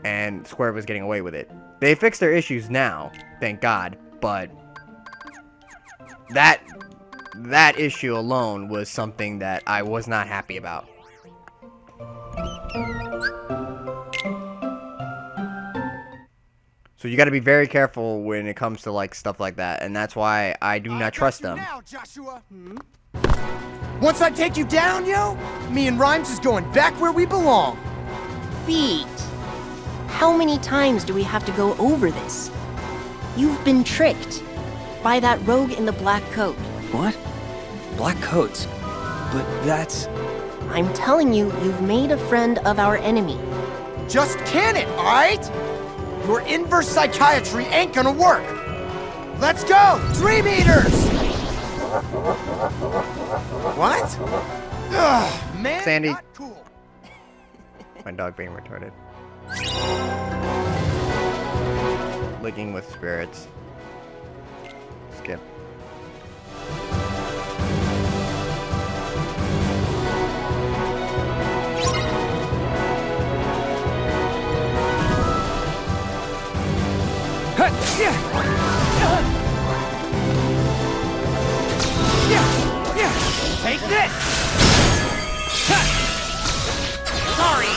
and Square was getting away with it. They fixed their issues now, thank God, but that issue alone was something that I was not happy about. So you got to be very careful when it comes to like stuff like that, and that's why I do not trust them. Now, Joshua. Once I take you down, yo, me and Rhymes is going back where we belong. Beat. How many times do we have to go over this? You've been tricked by that rogue in the black coat. What? Black coats? But that's... I'm telling you, you've made a friend of our enemy. Just can it, all right? Your inverse psychiatry ain't gonna work. Let's go, Dream Eaters! What? Ugh, man, Sandy. not cool. My dog being retarded. Licking with spirits. Skip. Take this! Sorry!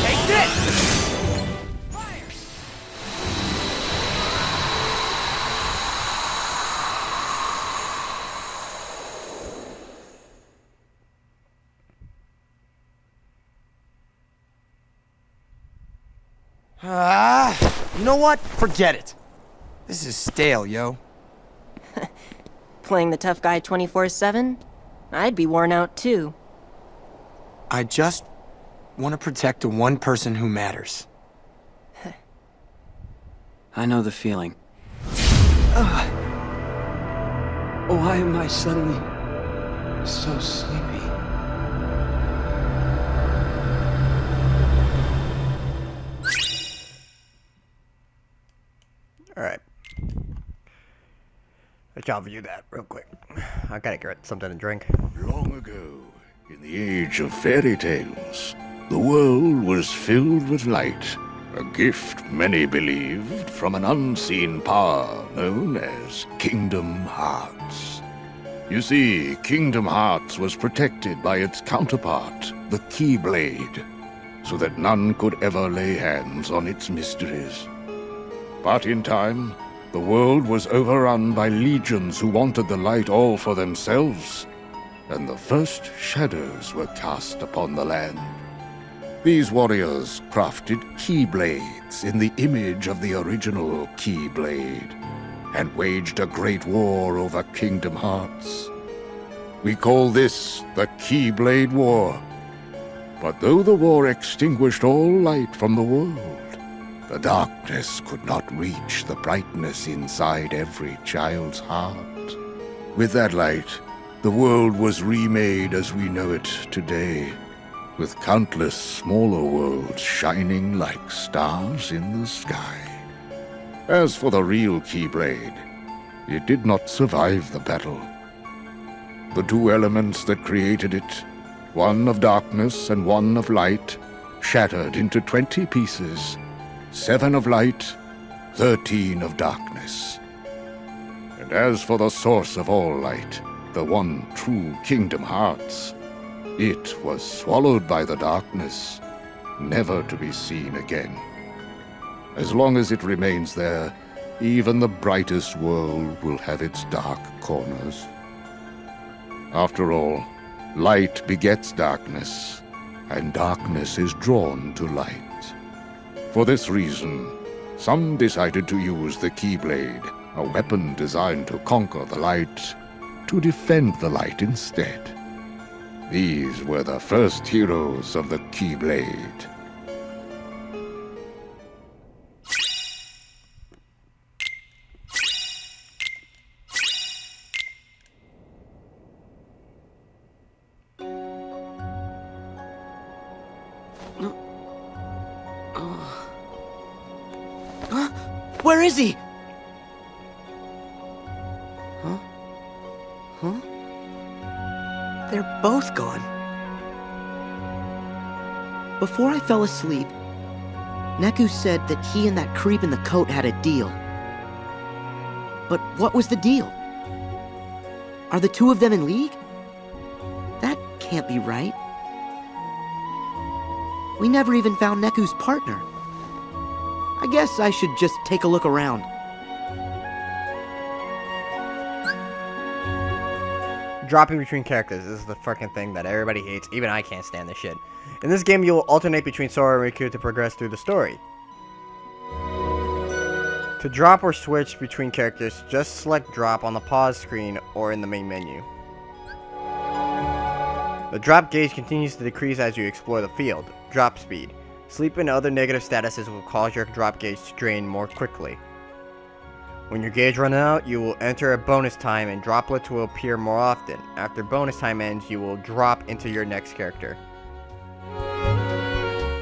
Take this! You know what? Forget it. This is stale, yo. Playing the tough guy 24/7? I'd be worn out too. I just want to protect the one person who matters. I know the feeling. Why am I suddenly so sleepy? Alright. Let's all view that real quick. I gotta get something to drink. Long ago, in the age of fairy tales, the world was filled with light, a gift many believed from an unseen power known as Kingdom Hearts. You see, Kingdom Hearts was protected by its counterpart, the Keyblade, so that none could ever lay hands on its mysteries. But in time, the world was overrun by legions who wanted the light all for themselves, and the first shadows were cast upon the land. These warriors crafted Keyblades in the image of the original Keyblade, and waged a great war over Kingdom Hearts. We call this the Keyblade War. But though the war extinguished all light from the world, the darkness could not reach the brightness inside every child's heart. With that light, the world was remade as we know it today, with countless smaller worlds shining like stars in the sky. As for the real Keyblade, it did not survive the battle. The two elements that created it, one of darkness and one of light, shattered into 20 pieces. 7 of light, 13 of darkness. And as for the source of all light, the one true Kingdom Hearts, it was swallowed by the darkness, never to be seen again. As long as it remains there, even the brightest world will have its dark corners. After all, light begets darkness, and darkness is drawn to light. For this reason, some decided to use the Keyblade, a weapon designed to conquer the light, to defend the light instead. These were the first heroes of the Keyblade. Where is he? Huh? Huh? They're both gone. Before I fell asleep, Neku said that he and that creep in the coat had a deal. But what was the deal? Are the two of them in league? That can't be right. We never even found Neku's partner. I guess I should just take a look around. Dropping between characters. This is the fucking thing that everybody hates. Even I can't stand this shit. In this game, you will alternate between Sora and Riku to progress through the story. To drop or switch between characters, just select drop on the pause screen or in the main menu. The drop gauge continues to decrease as you explore the field. Drop speed. Sleep and other negative statuses will cause your drop gauge to drain more quickly. When your gauge runs out, you will enter a bonus time and droplets will appear more often. After bonus time ends, you will drop into your next character.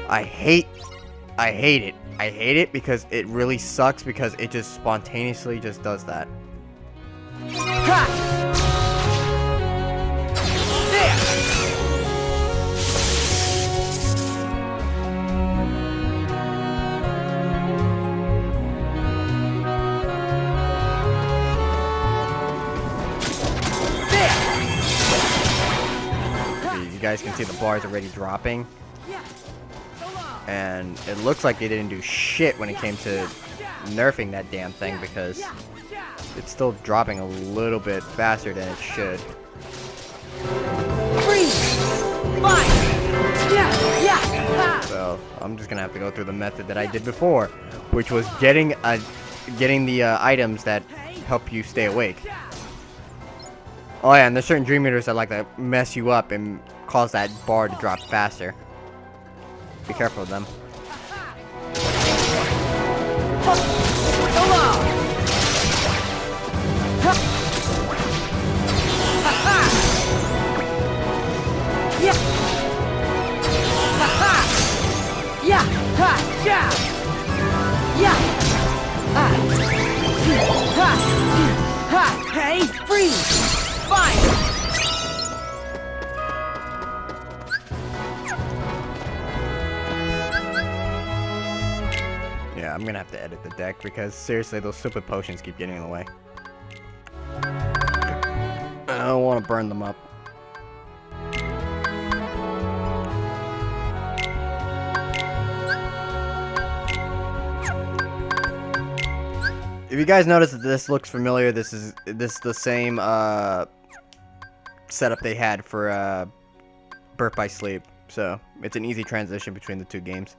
I hate it. I hate it because it really sucks because it just spontaneously just does that. You guys can see the bars already dropping. And it looks like they didn't do shit when it came to nerfing that damn thing because it's still dropping a little bit faster than it should. So I'm just gonna have to go through the method that I did before, which was getting the items that help you stay awake. Oh yeah, and there's certain Dream Eaters that like to mess you up and cause that bar to drop faster. Be careful of them. Hey, freeze! Fire! Yeah, I'm gonna have to edit the deck because seriously, those stupid potions keep getting in the way. I don't want to burn them up. If you guys notice that this looks familiar, this is the same setup they had for Birth by Sleep, so it's an easy transition between the two games.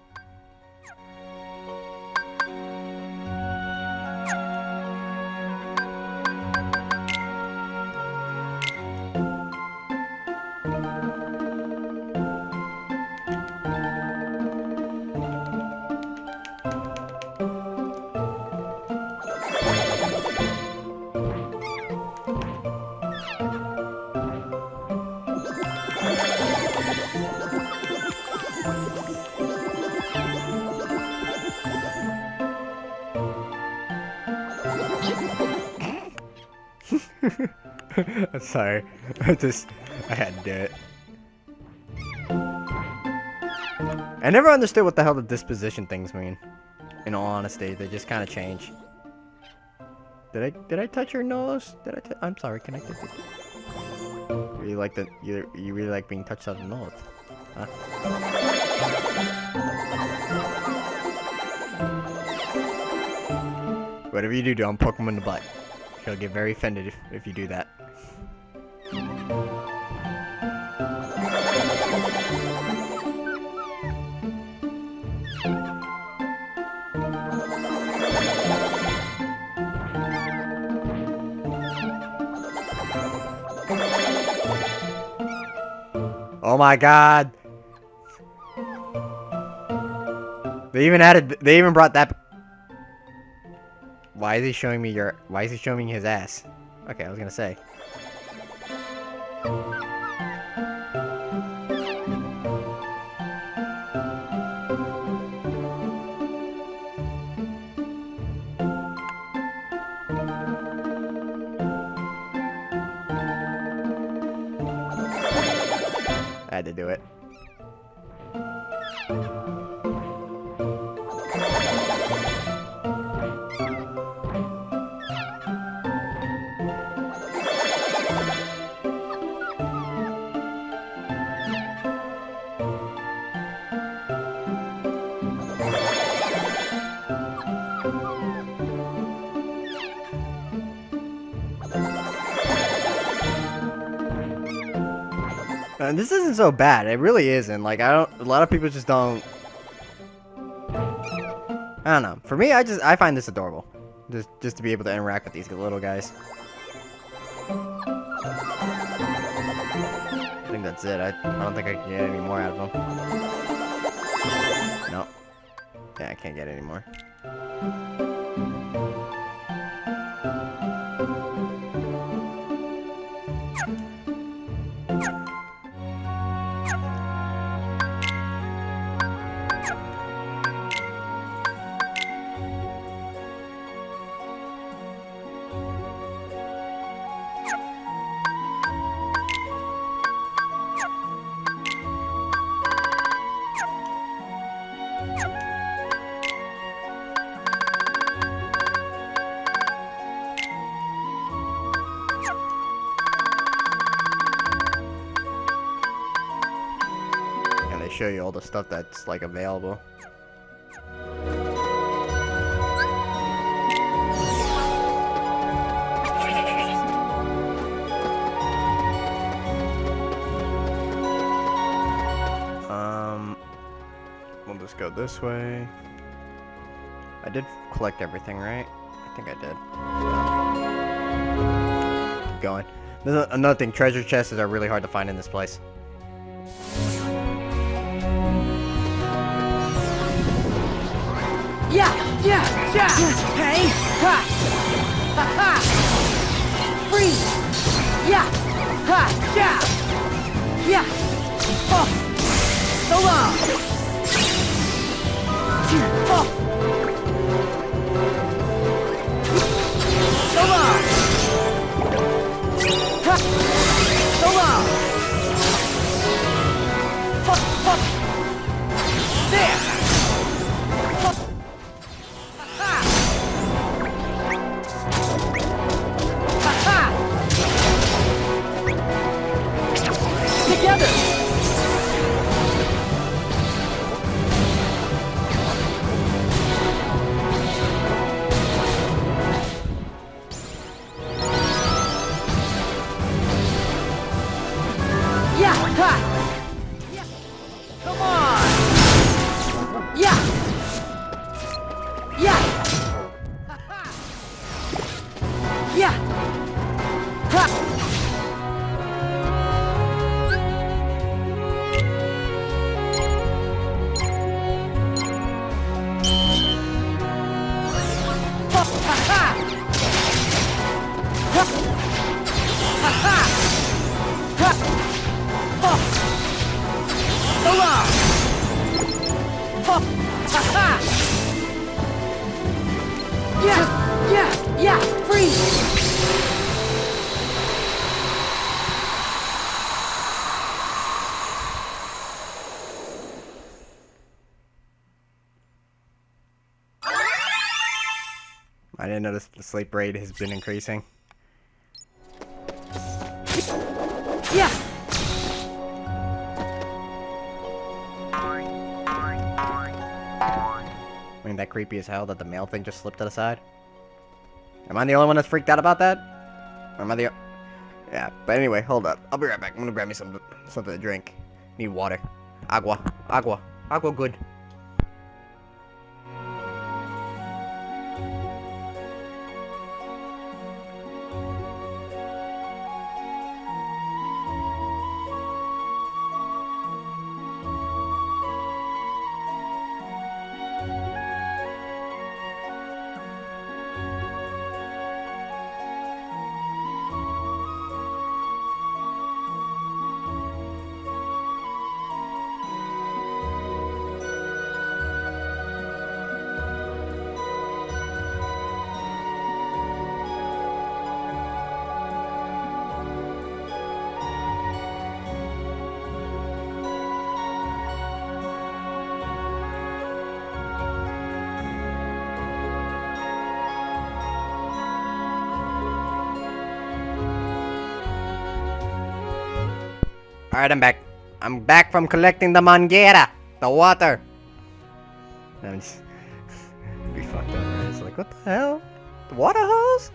I'm sorry. I had to do it. I never understood what the hell the disposition things mean. In all honesty, they just kind of change. Did I touch your nose? I'm sorry. Can I touch it? You like you really like being touched on the nose, huh? Whatever you do, don't poke him in the butt. He'll get very offended if you do that. Oh my god. They even brought that. Why is he showing me his ass? Okay, I was gonna say. I had to do it. And this isn't so bad. It really isn't. Like, a lot of people just don't. I don't know. For me, I find this adorable. Just to be able to interact with these little guys. I think that's it. I don't think I can get any more out of them. No. Yeah, I can't get any more. Show you all the stuff that's like available. We'll just go this way. I did collect everything, right? I think I did. Keep going. Another thing, treasure chests are really hard to find in this place. Yeah! Hey! Ha! Ha ha! Freeze! Yeah! Ha! Yeah! Oh! So long! Oh! So long! Ha! So long! Ha! Ha! There! Yeah, freeze! I didn't notice the sleep rate has been increasing. Yeah! I mean, that creepy as hell that the mail thing just slipped to the side. Am I the only one that's freaked out about that? Or am I the... Yeah, but anyway, hold up. I'll be right back. I'm gonna grab me something to drink. Need water. Agua. Agua good. Alright, I'm back. I'm back from collecting the manguera, the water. I'm just we fucked up, right? It's like, what the hell? The water hose?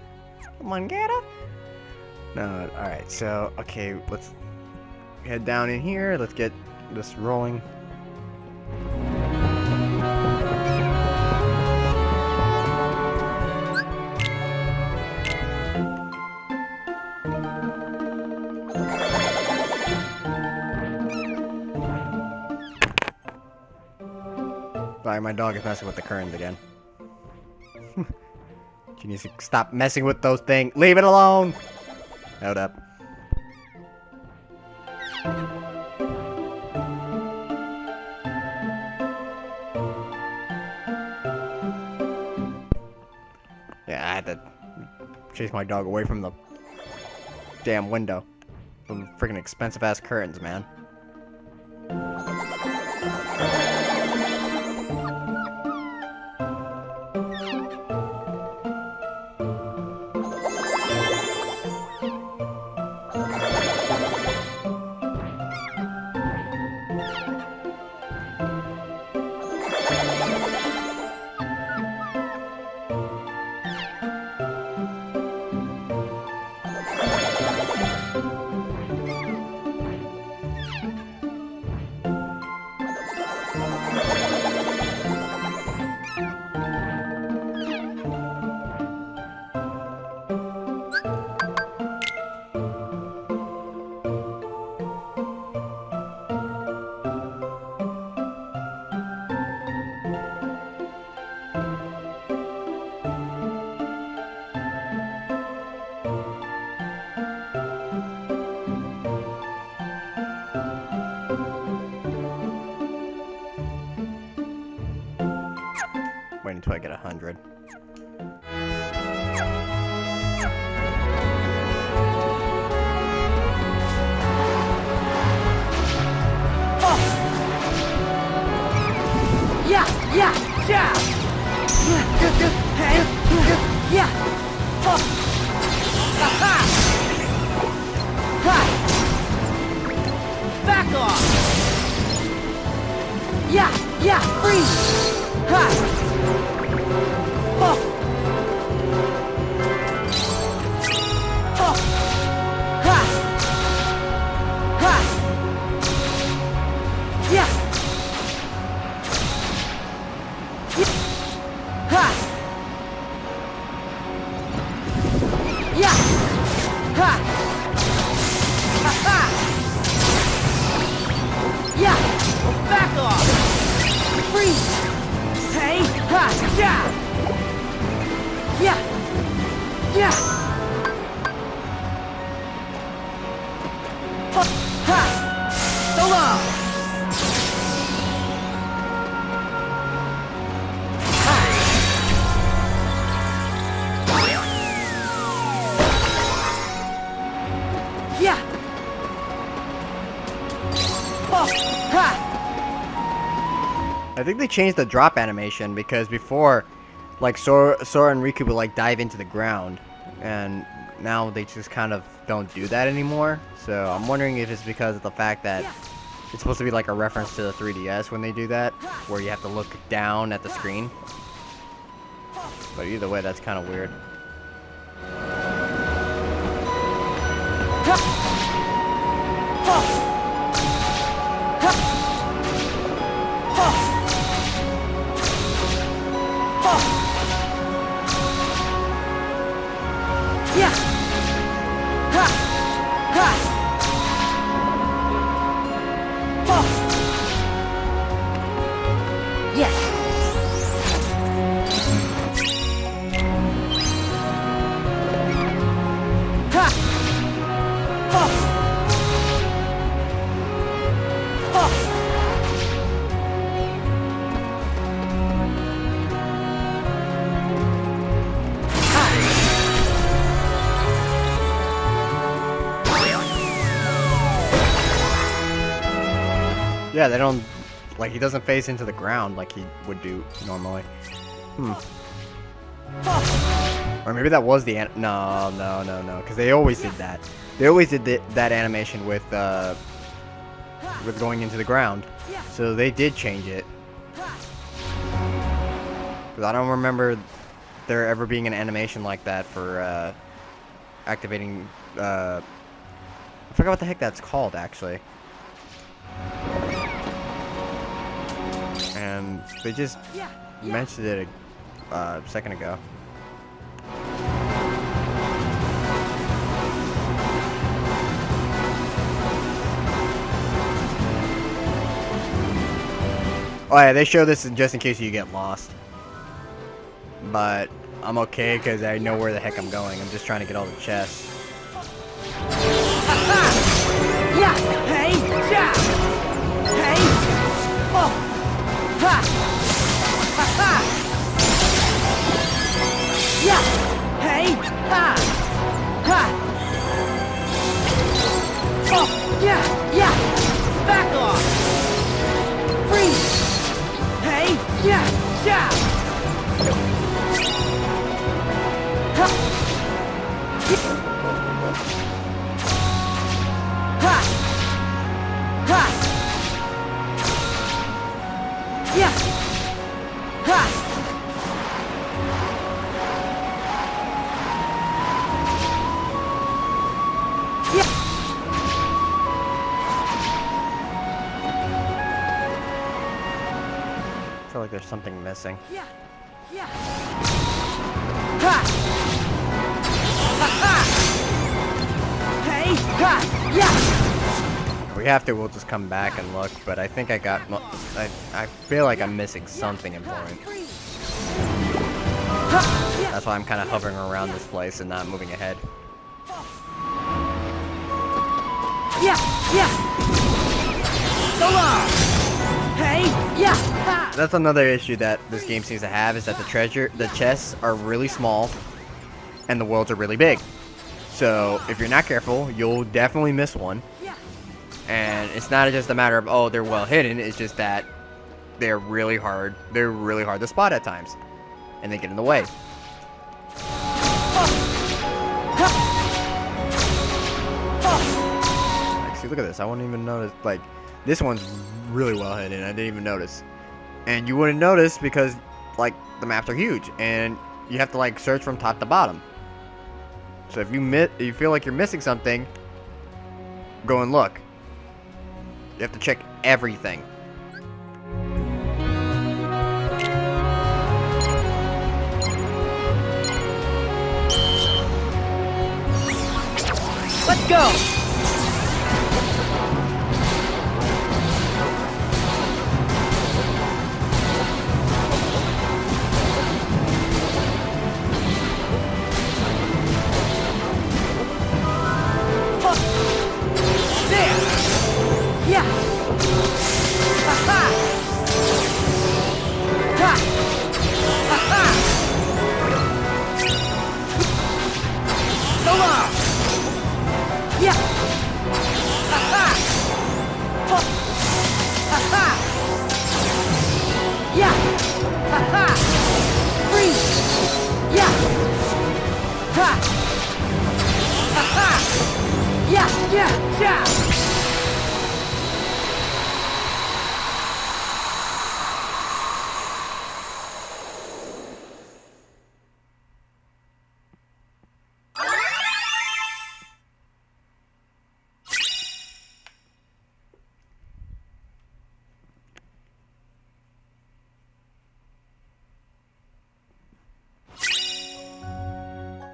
The manguera? No, alright, so, okay, let's head down in here. Let's get this rolling. Sorry, my dog is messing with the current again. She needs to stop messing with those things. Leave it alone! Hold up. Yeah, I had to chase my dog away from the damn window. Some freaking expensive ass curtains, man. Wait until I get 100. Back off! Yeah, freeze! Ha! Oh! Oh! Ha! Ha! Yeah! Ha! Yeah! Ha! Ha! Ha! Yeah! Back off! Freeze! Hey! Ha! Yeah! Yeah! Yeah! Ha! So long! Yeah! Oh! Ha! I think they changed the drop animation because before, like Sora and Riku would like dive into the ground, and now they just kind of don't do that anymore. So I'm wondering if it's because of the fact that it's supposed to be like a reference to the 3DS when they do that, where you have to look down at the screen. But either way, that's kind of weird. Yeah! Ha! Ha! Oh! Yes! Ha! Oh! Oh! Yeah, they don't, like, he doesn't face into the ground like he would do normally. Or maybe that was the no, because they always did that. They always did that animation with with going into the ground. So they did change it. Because I don't remember there ever being an animation like that for activating. I forgot what the heck that's called, actually. And they just mentioned it a second ago. Oh yeah, they show this just in case you get lost. But I'm okay because I know where the heck I'm going. I'm just trying to get all the chests. Yeah! Hey! Yeah! Hey! Oh! Ha! Ha ha! Yeah! Hey! Ha! Ha! Oh! Yeah! Yeah! Back off! Freeze! Hey! Yeah! Yeah! Ha! Ha! Ha! Yeah! Ha! Yeah! I feel like there's something missing. Yeah! Yeah! Ha! Ha ha! Hey! Ha! Yeah! If we have to, we'll just come back and look. But I think I got. I feel like I'm missing something important. That's why I'm kind of hovering around this place and not moving ahead. Yeah! Yeah! So long! Hey! Yeah! Ha! That's another issue that this game seems to have, is that the chests are really small, and the worlds are really big. So if you're not careful, you'll definitely miss one. And it's not just a matter of, oh, they're well hidden. It's just that they're really hard. They're really hard to spot at times, and they get in the way. Like, see, look at this. I wouldn't even notice. Like, this one's really well hidden. I didn't even notice. And you wouldn't notice because, like, the maps are huge, and you have to like search from top to bottom. So if you feel like you're missing something, go and look. You have to check everything. Let's go!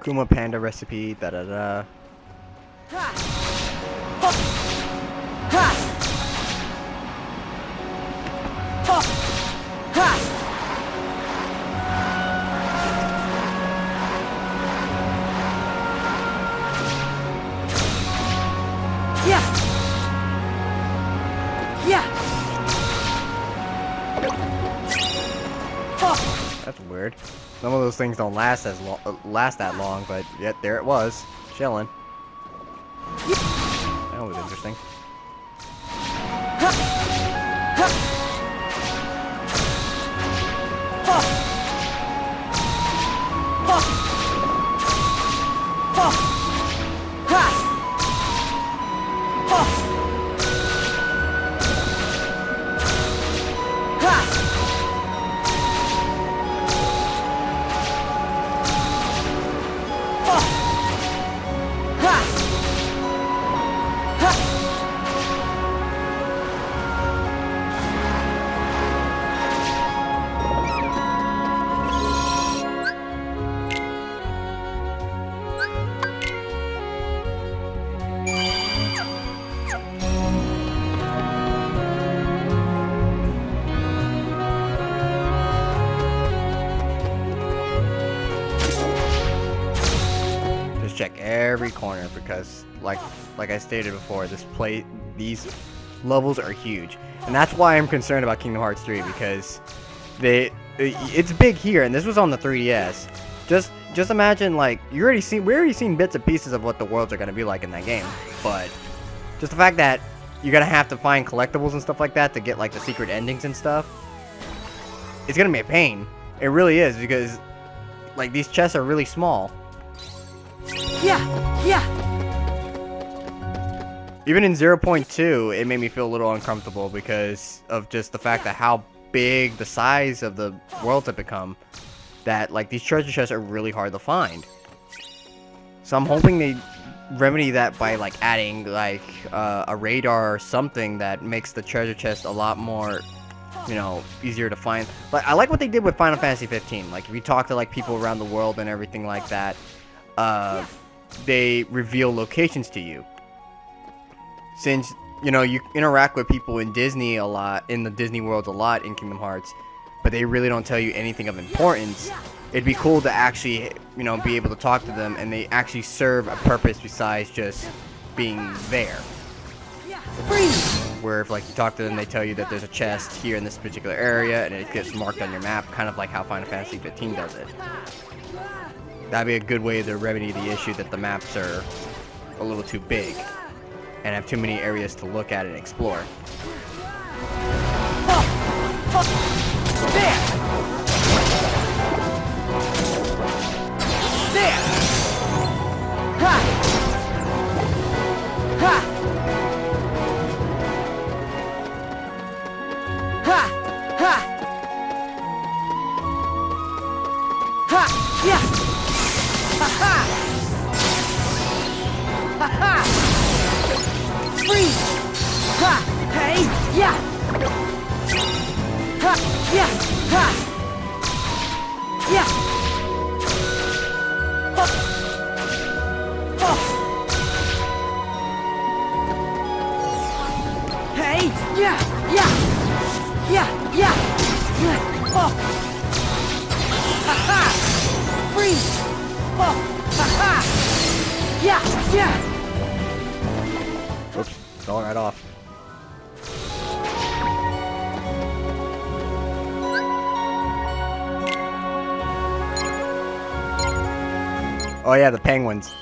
Kuma Panda recipe, da da da. That's weird. Some of those things don't last that long, but yet there it was, chilling. That was interesting. because like I stated before, these levels are huge, and that's why I'm concerned about Kingdom Hearts 3, because it's big here, and this was on the 3DS. Just imagine, like, we already seen bits and pieces of what the worlds are gonna be like in that game, but just the fact that you're gonna have to find collectibles and stuff like that to get like the secret endings and stuff, it's gonna be a pain. It really is, because like these chests are really small. Yeah. Even in 0.2, it made me feel a little uncomfortable because of just the fact that how big the size of the worlds have become. That like these treasure chests are really hard to find. So I'm hoping they remedy that by like adding like a radar or something that makes the treasure chest a lot more, you know, easier to find. Like I like what they did with Final Fantasy 15. Like if you talk to like people around the world and everything like that, they reveal locations to you. Since, you know, you interact with people in Disney a lot, in the Disney worlds a lot in Kingdom Hearts, but they really don't tell you anything of importance, it'd be cool to actually, you know, be able to talk to them and they actually serve a purpose besides just being there. Where if like you talk to them, they tell you that there's a chest here in this particular area and it gets marked on your map, kind of like how Final Fantasy 15 does it. That'd be a good way to remedy the issue that the maps are a little too big and have too many areas to look at and explore. There! Ha! Ha! Ha! Ha! Ha! Yeah! Ha ha! Ha ha! Freeze! Ha! Hey! Yeah! Ha! Yeah! Ha! Yeah! Oh! Oh! Hey! Yeah! Yeah! Yeah! Yeah! Yeah! Oh! Ha ha! Freeze! Oh! Ha ha! Yeah! Yeah! Oops, fell right off. Oh yeah, the penguins.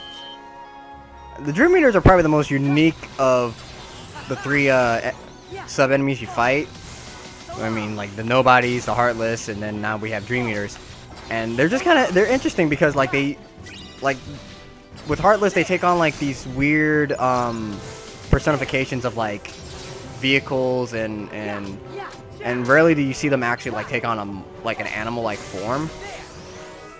The Dream Eaters are probably the most unique of the three sub-enemies you fight. I mean, like the Nobodies, the Heartless, and then now we have Dream Eaters. And they're just they're interesting because like with Heartless they take on like these weird personifications of like vehicles and rarely do you see them actually like take on an animal-like form.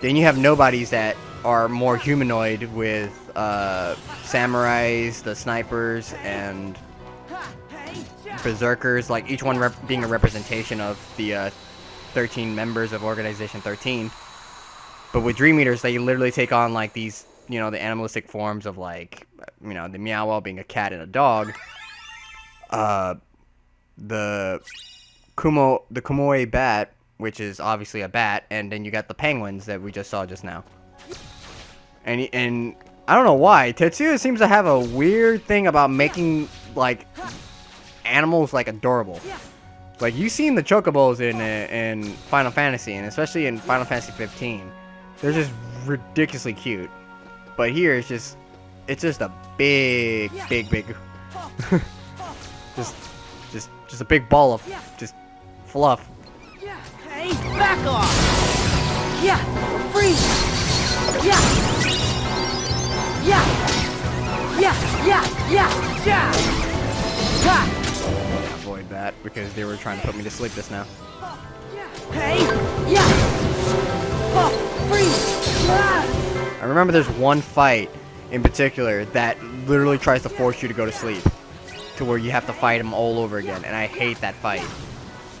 Then you have Nobodies that are more humanoid with samurais, the snipers, and berserkers, like each one being a representation of the 13 members of Organization 13. But with Dream Eaters, they literally take on like these, you know, the animalistic forms of like, you know, the Meow being a cat and a dog, the Kumoe bat, which is obviously a bat, and then you got the penguins that we just saw just now. And I don't know why Tetsuya seems to have a weird thing about making like animals like adorable. Like you've seen the chocobos in Final Fantasy, and especially in Final Fantasy 15, they're just ridiculously cute. But here it's just a big just a big ball of just fluff. Hey, back off! Yeah, freeze! Yeah! Yeah! Yeah! Yeah! Yeah! Yeah! Ha! Avoid that because they were trying to put me to sleep just now. Hey! Yeah! Oh, freeze! Ah! I remember there's one fight in particular that literally tries to force you to go to sleep, to where you have to fight him all over again, and I hate that fight.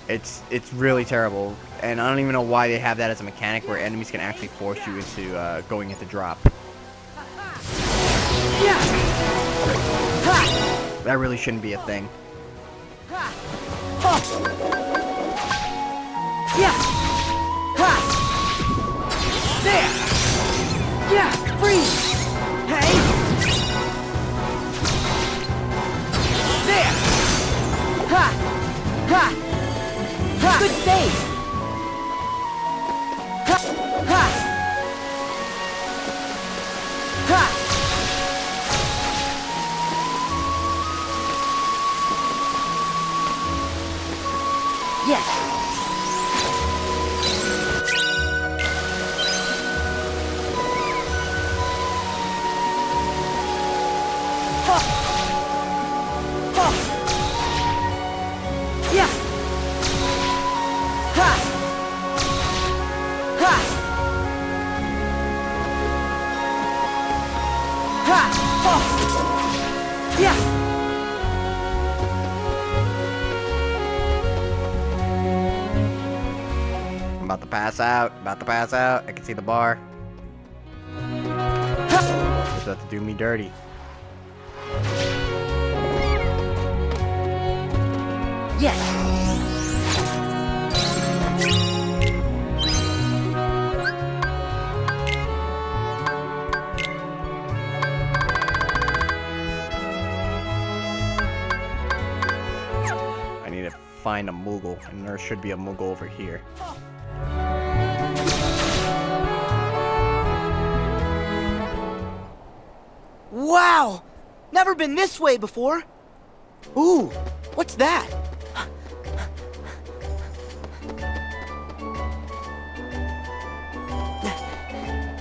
It's really terrible, and I don't even know why they have that as a mechanic where enemies can actually force you into going into drop. Yeah! Ha! That really shouldn't be a thing. Ha! Oh! Yeah! Ha! There! Yeah! Freeze! Hey! Yeah. Ha. Ha. Ha. Oh. Yeah. I'm about to pass out. About to pass out. I can see the bar. It's about to do me dirty. Yes. I need to find a Moogle, and there should be a Moogle over here. Wow! Never been this way before. Ooh, what's that?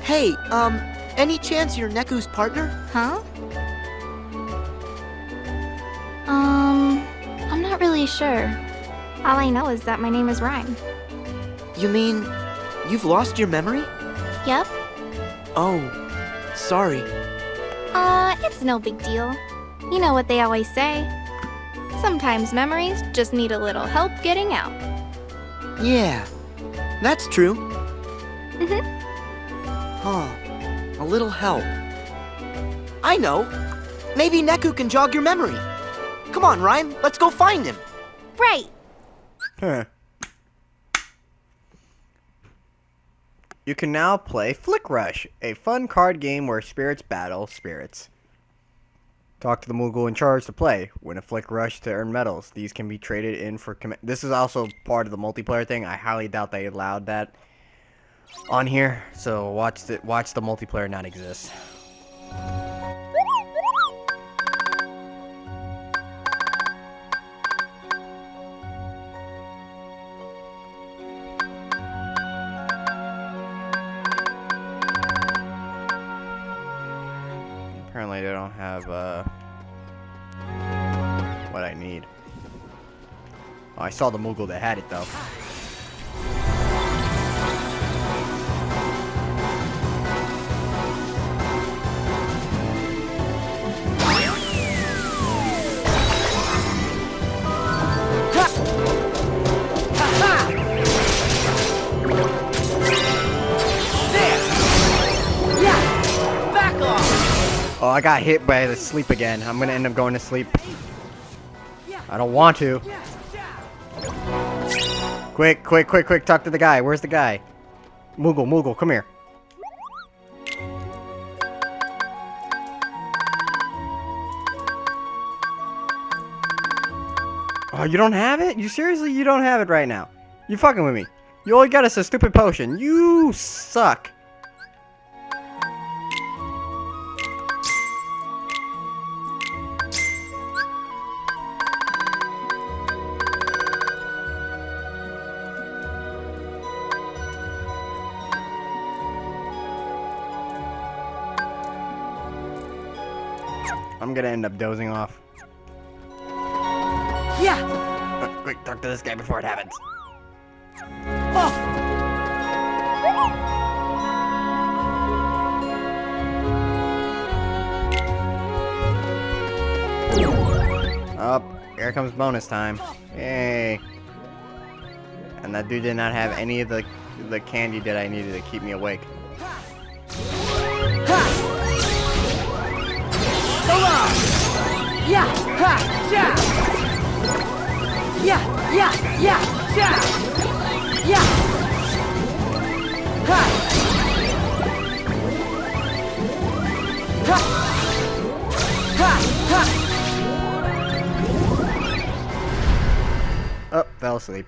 Hey, any chance you're Neku's partner? Huh? I'm not really sure. All I know is that my name is Rhyme. You mean you've lost your memory? Yep. Oh, sorry. It's no big deal. You know what they always say. Sometimes memories just need a little help getting out. Yeah, that's true. Mhm. Huh, a little help. I know. Maybe Neku can jog your memory. Come on, Rhyme, let's go find him. Right. Huh. You can now play Flick Rush, a fun card game where spirits battle spirits. Talk to the Moogle in charge to play. Win a Flick Rush to earn medals. These can be traded in for This is also part of the multiplayer thing. I highly doubt they allowed that on here. So watch the multiplayer not exist. Apparently they don't have what I need. Oh, I saw the Moogle that had it though. Oh, I got hit by the sleep again. I'm gonna end up going to sleep. I don't want to. Quick, quick, quick, quick. Talk to the guy. Where's the guy? Moogle, Moogle, come here. Oh, you don't have it? You seriously? You don't have it right now? You fucking with me. You only got us a stupid potion. You suck. I'm gonna end up dozing off. Yeah. Quick, talk to this guy before it happens. Up, here comes bonus time. Yay. And that dude did not have any of the candy that I needed to keep me awake. Yeah, ha, yeah. Yeah, yeah, yeah, yeah. Yeah. Ha. Ha. Ha, ha. Oh, fell asleep.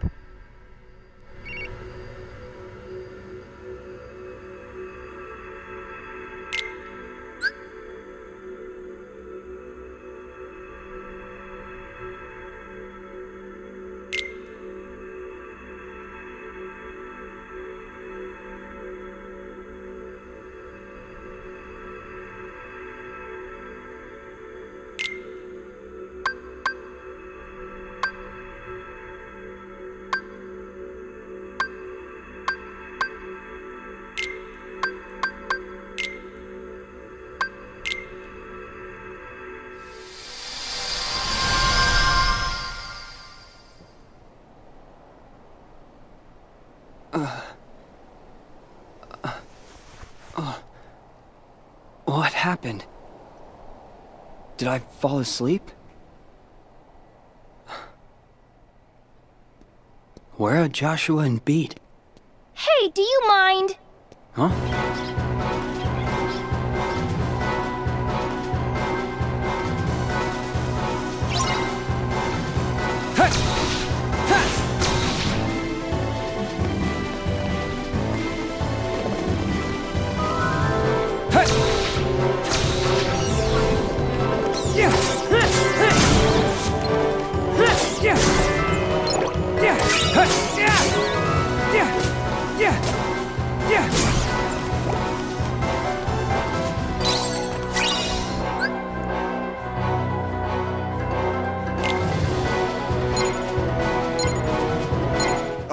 happened? Did I fall asleep? Where are Joshua and Beat? Hey, do you mind? Huh?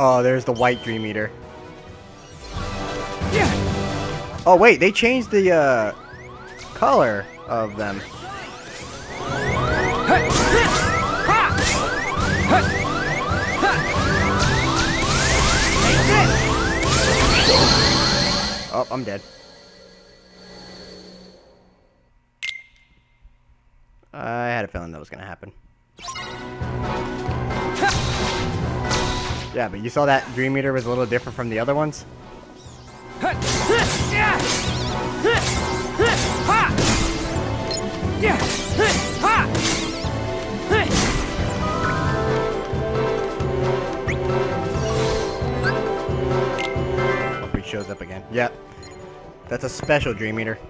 Oh, there's the white Dream Eater. Oh wait, they changed the color of them. Oh, I'm dead. I had a feeling that was gonna happen. Yeah, but you saw that Dream Eater was a little different from the other ones? Hope he shows up again. Yep. That's a special Dream Eater.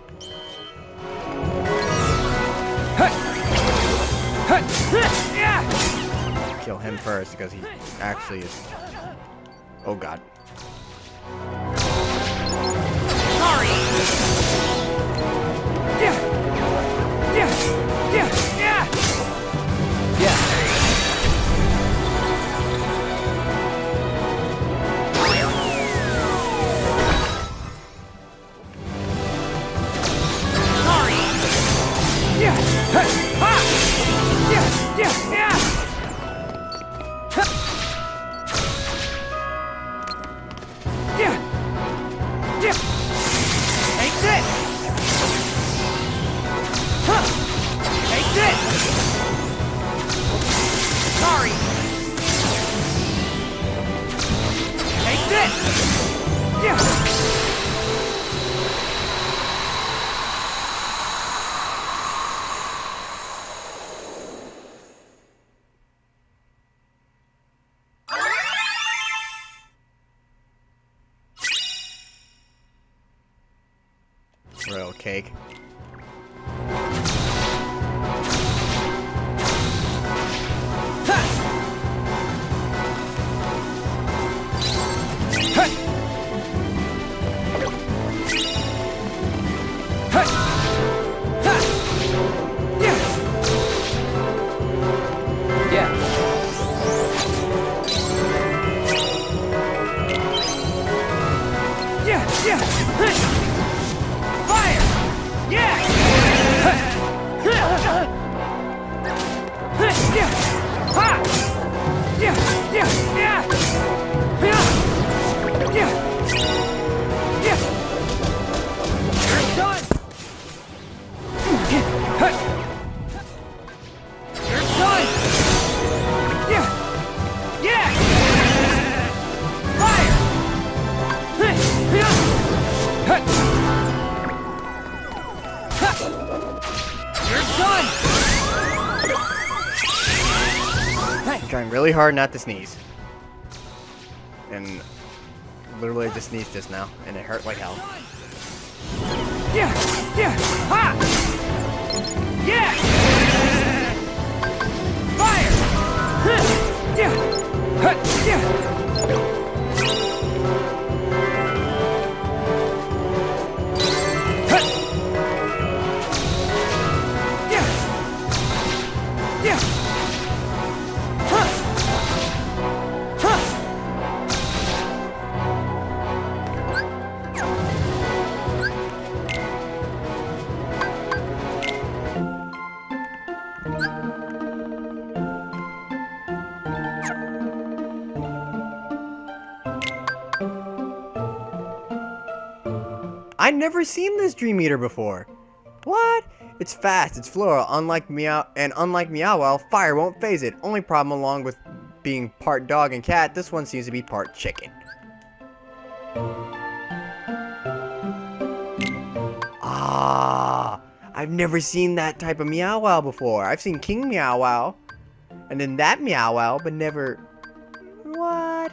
Kill him first because he actually is. Oh god. Sorry. Royal cake. Trying really hard not to sneeze. And literally just sneezed just now, and it hurt like hell. I'd never seen this Dream Eater before. What? It's fast, it's floral, unlike Meow, fire won't phase it. Only problem along with being part dog and cat, this one seems to be part chicken. Ah, I've never seen that type of Meow before. I've seen King Meow, and then that Meow, but never... What?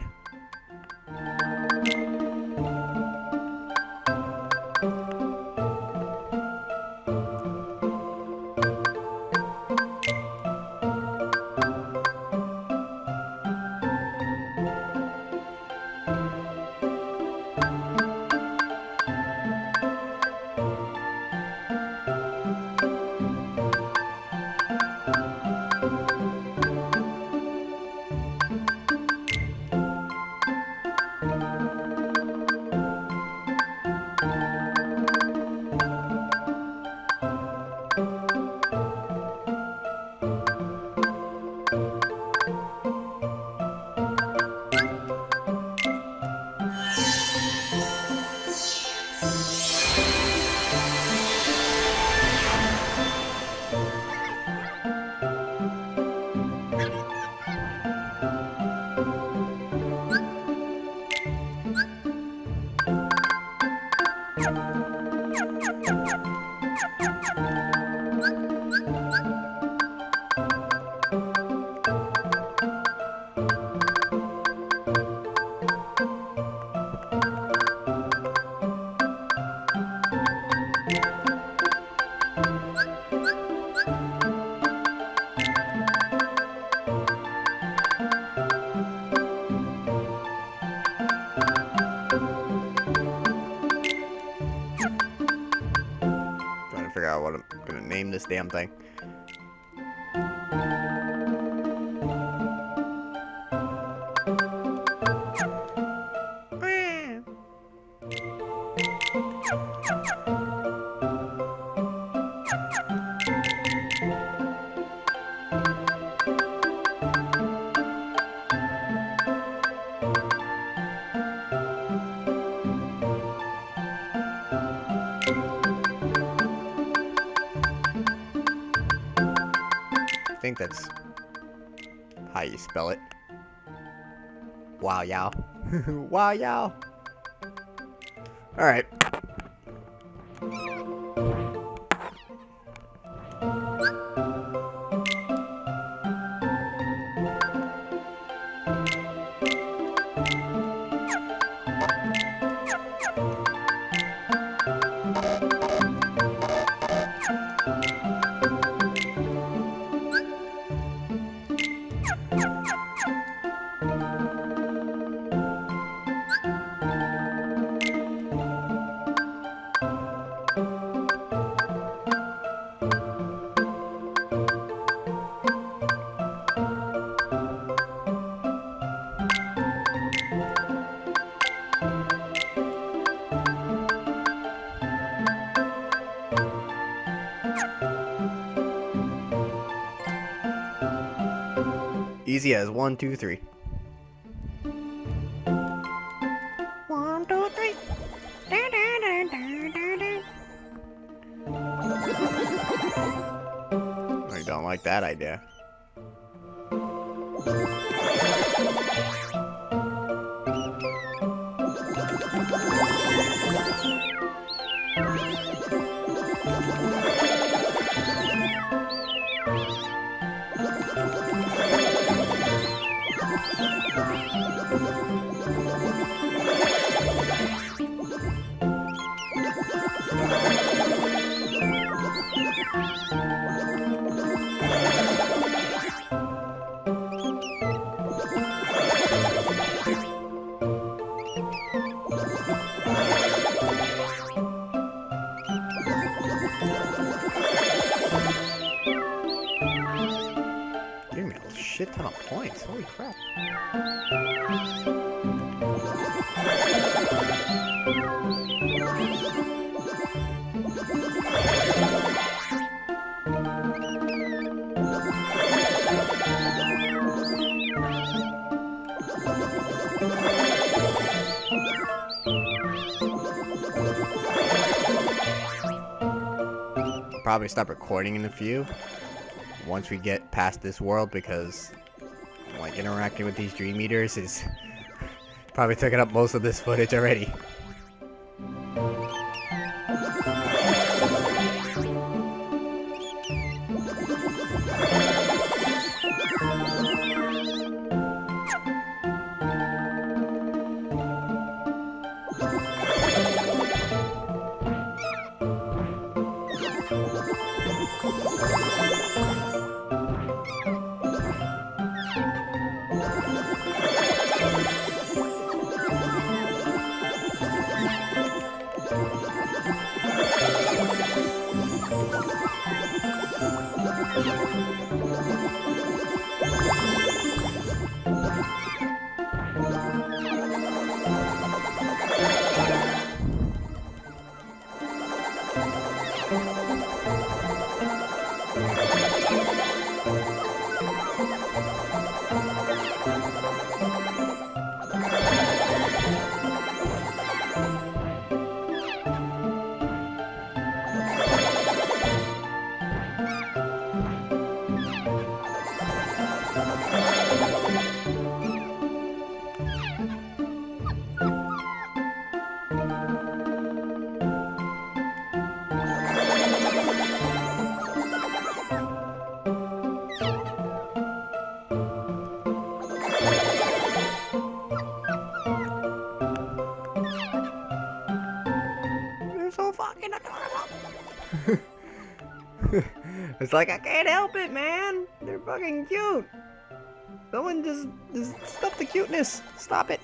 Figure out what I'm gonna name this damn thing. I think that's how you spell it. Wow, yow. Wow, yow. Alright. Easy as 1, 2, 3. 1, 2, 3. I don't like that idea. Giving me a shit ton of points. Holy crap. probably stop recording in a few once we get past this world, because like interacting with these Dream Eaters is probably taking up most of this footage already. It's like, I can't help it, man. They're fucking cute. Someone just stop the cuteness. Stop it.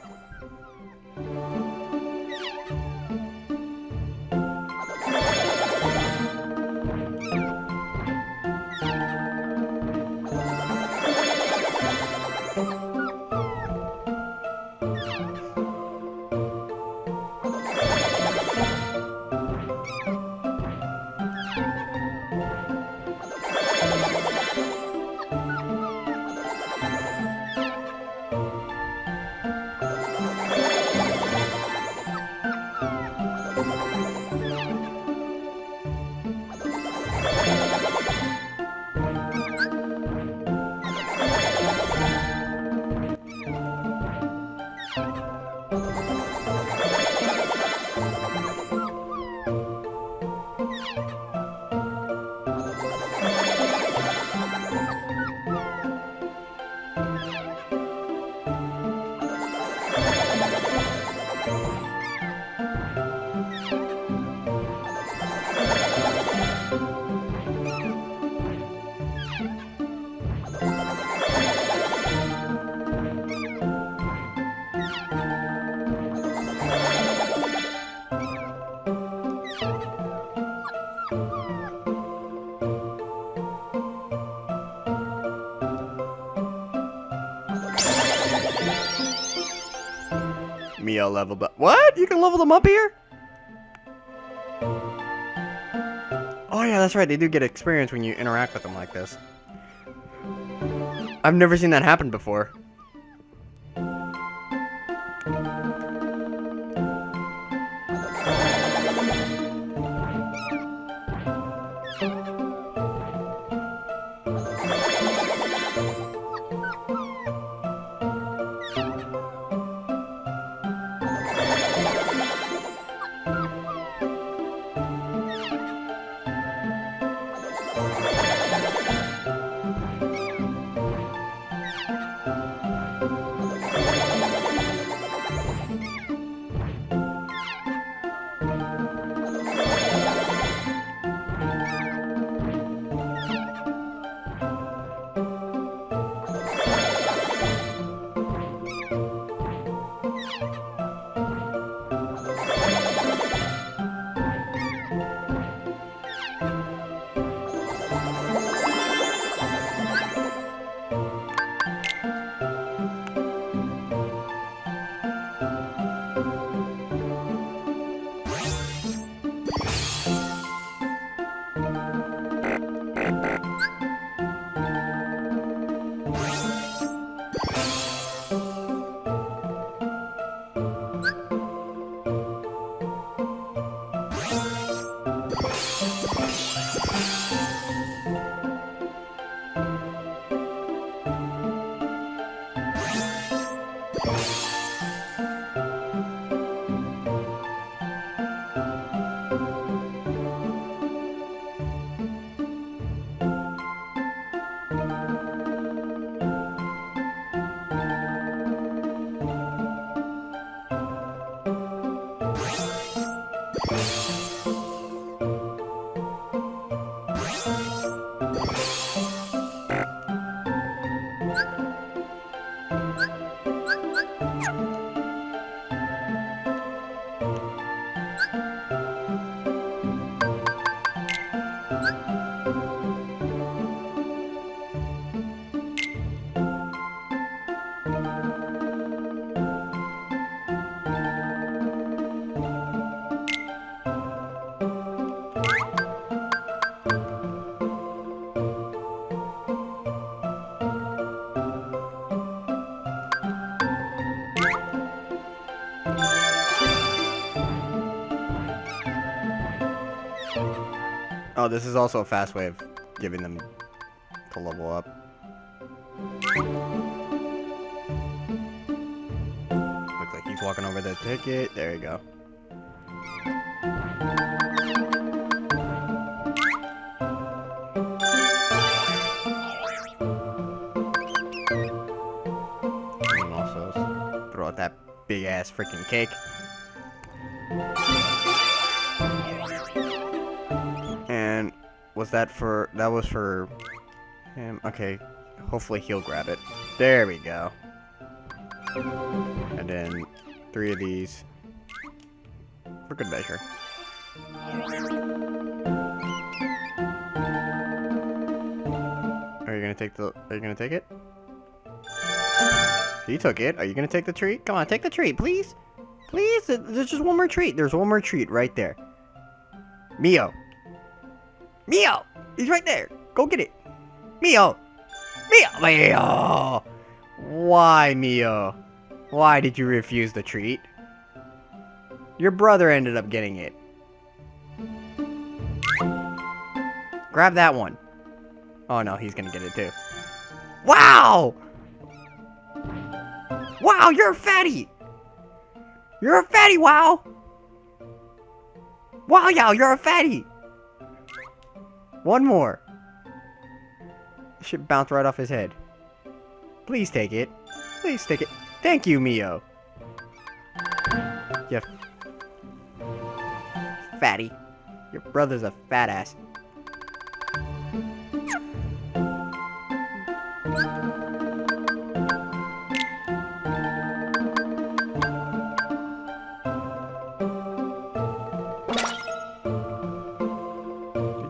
Mio leveled up. What? You can level them up here? Oh yeah, that's right. They do get experience when you interact with them like this. I've never seen that happen before. Oh, this is also a fast way of giving them to level up. Looks like he's walking over the ticket. There you go. And also throw out that big ass freaking cake. And was that for, that was for him? Okay, hopefully he'll grab it. There we go. And then 3 of these for good measure. Are you gonna take the, are you gonna take it? He took it. Are you gonna take the treat? Come on, take the treat, please. Please, there's just one more treat. There's one more treat right there. Mio. Mio! He's right there. Go get it. Mio! Mio! Mio! Why, Mio? Why did you refuse the treat? Your brother ended up getting it. Grab that one. Oh no, he's gonna get it too. Wow! Wow, you're a fatty! You're a fatty, wow! Wow, yo, you're a fatty! One more. It should bounce right off his head. Please take it. Please take it. Thank you, Mio. You fatty. Your brother's a fat ass.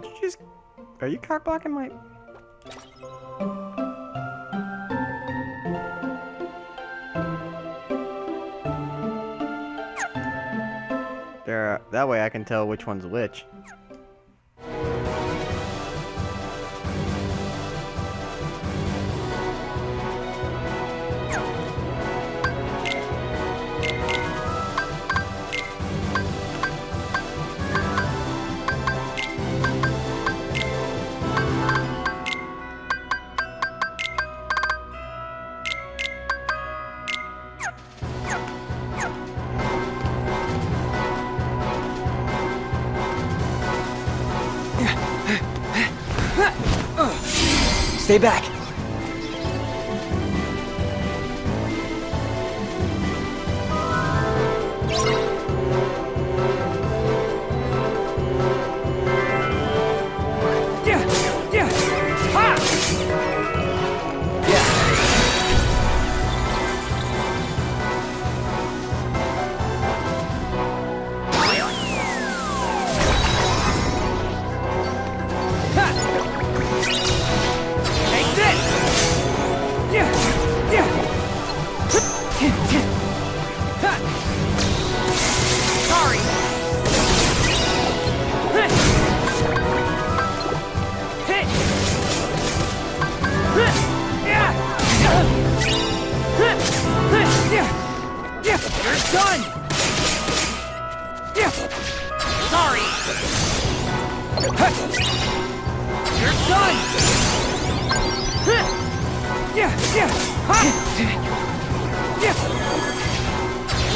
Did you just... Are you cock blocking my... There, that way I can tell which one's which. Stay back.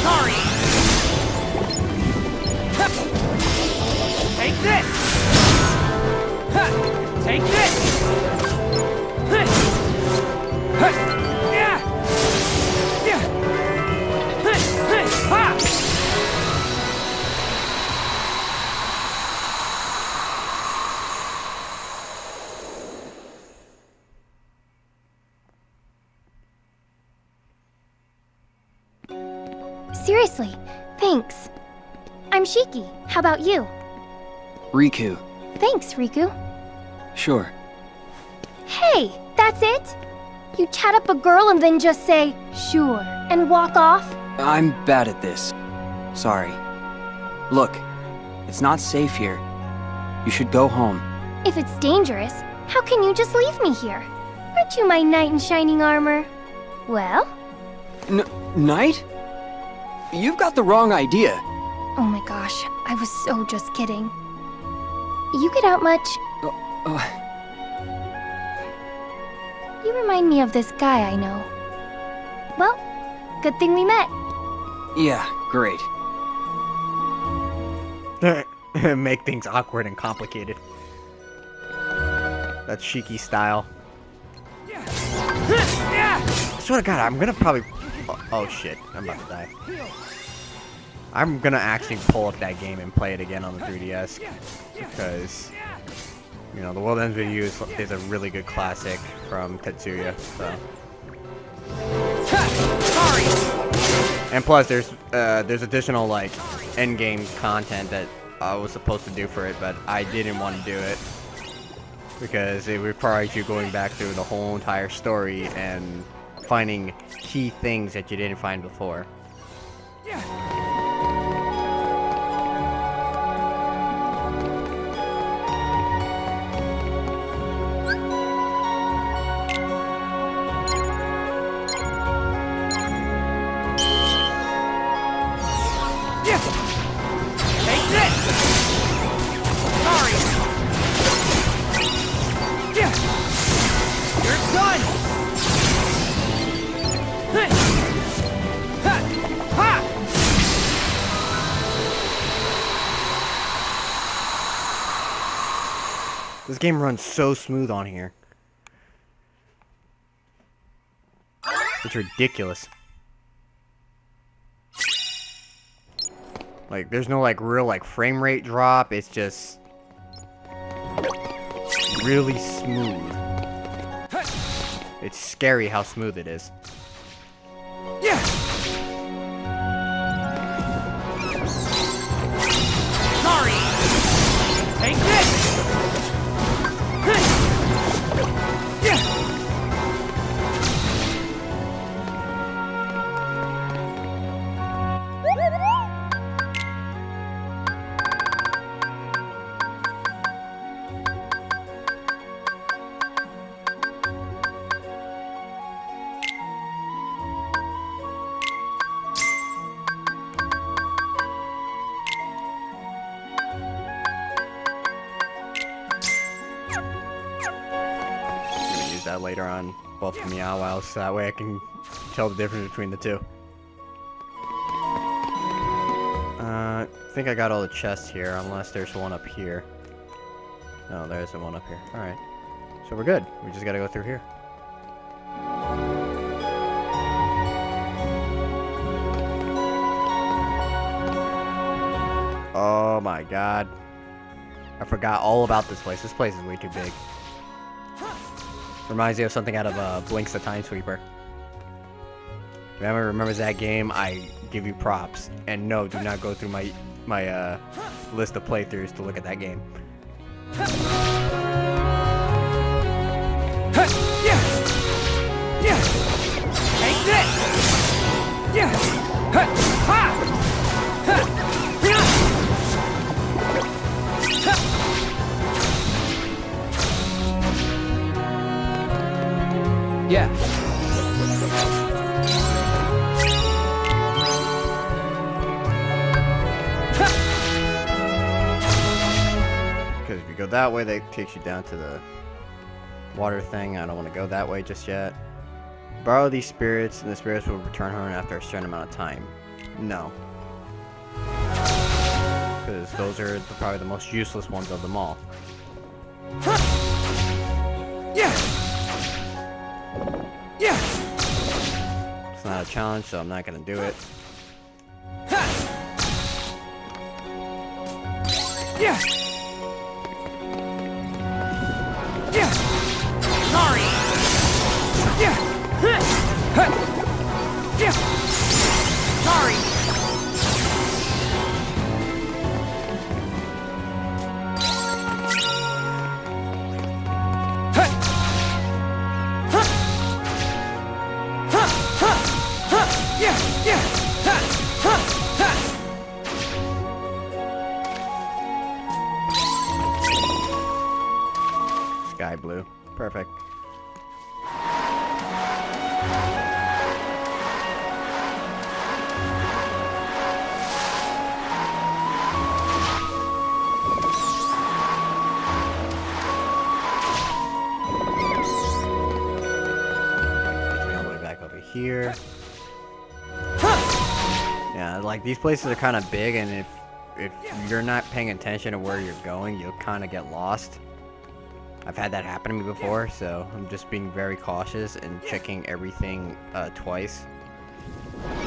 Sorry! Take this! Take this! Seriously, thanks. I'm Shiki. How about you? Riku. Thanks, Riku. Sure. Hey, that's it? You chat up a girl and then just say, sure, and walk off? I'm bad at this. Sorry. Look, it's not safe here. You should go home. If it's dangerous, how can you just leave me here? Aren't you my knight in shining armor? Well? Knight? You've got the wrong idea. Oh my gosh, I was so just kidding. You get out much? You remind me of this guy I know. Well, good thing we met. Yeah, great. Make things awkward and complicated. That's Shiki style. I swear to God, I'm gonna probably... Oh shit, I'm about to die. I'm gonna actually pull up that game and play it again on the 3DS. Because, you know, The World Ends With You is a really good classic from Tetsuya, so... And plus, there's additional, like, endgame content that I was supposed to do for it, but I didn't want to do it. Because it requires you going back through the whole entire story and finding key things that you didn't find before. Take this! Sorry! You're done! This game runs so smooth on here. It's ridiculous. Like, there's no, like, real, like, frame rate drop. It's just really smooth. It's scary how smooth it is. Sorry! Take this! That later on, both the Meow Wows, so that way I can tell the difference between the two. I think I got all the chests here, unless there's one up here. No, there isn't one up here. Alright. So we're good. We just gotta go through here. Oh my god. I forgot all about this place. This place is way too big. Reminds me of something out of Blinks the Time Sweeper. Whoever remembers that game, I give you props. And no, do not go through my list of playthroughs to look at that game. Take this! Yeah. Because if you go that way, that takes you down to the water thing. I don't want to go that way just yet. Borrow these spirits, and the spirits will return home after a certain amount of time. No. Because those are probably the most useless ones of them all. It's not a challenge, so I'm not gonna do it. Sorry! Sorry! Sky blue. Perfect. All the way back over here. Yeah, like these places are kind of big, and if you're not paying attention to where you're going, you'll kind of get lost. I've had that happen to me before, so I'm just being very cautious and checking everything twice.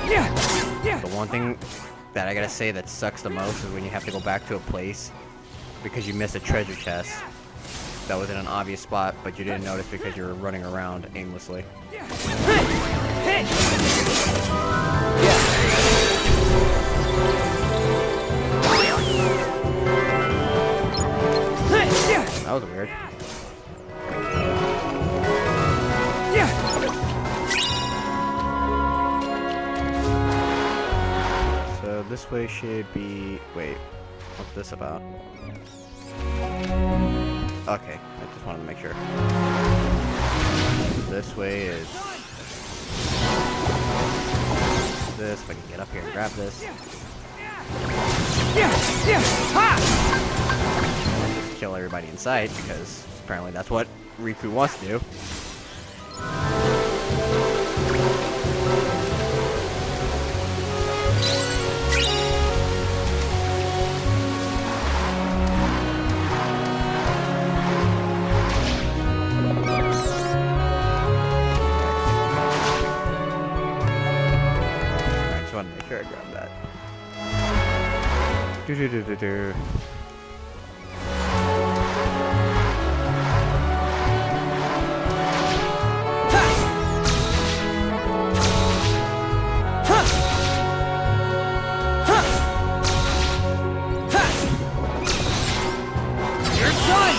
The one thing that I gotta say that sucks the most is when you have to go back to a place because you missed a treasure chest that was in an obvious spot, but you didn't notice because you were running around aimlessly. That was weird. So this way should be... Wait, what's this about? Okay, I just wanted to make sure. This way is... this, if I can get up here and grab this. Just kill everybody in sight, because apparently that's what Riku wants to do. Make sure I grab that. Do. You're done!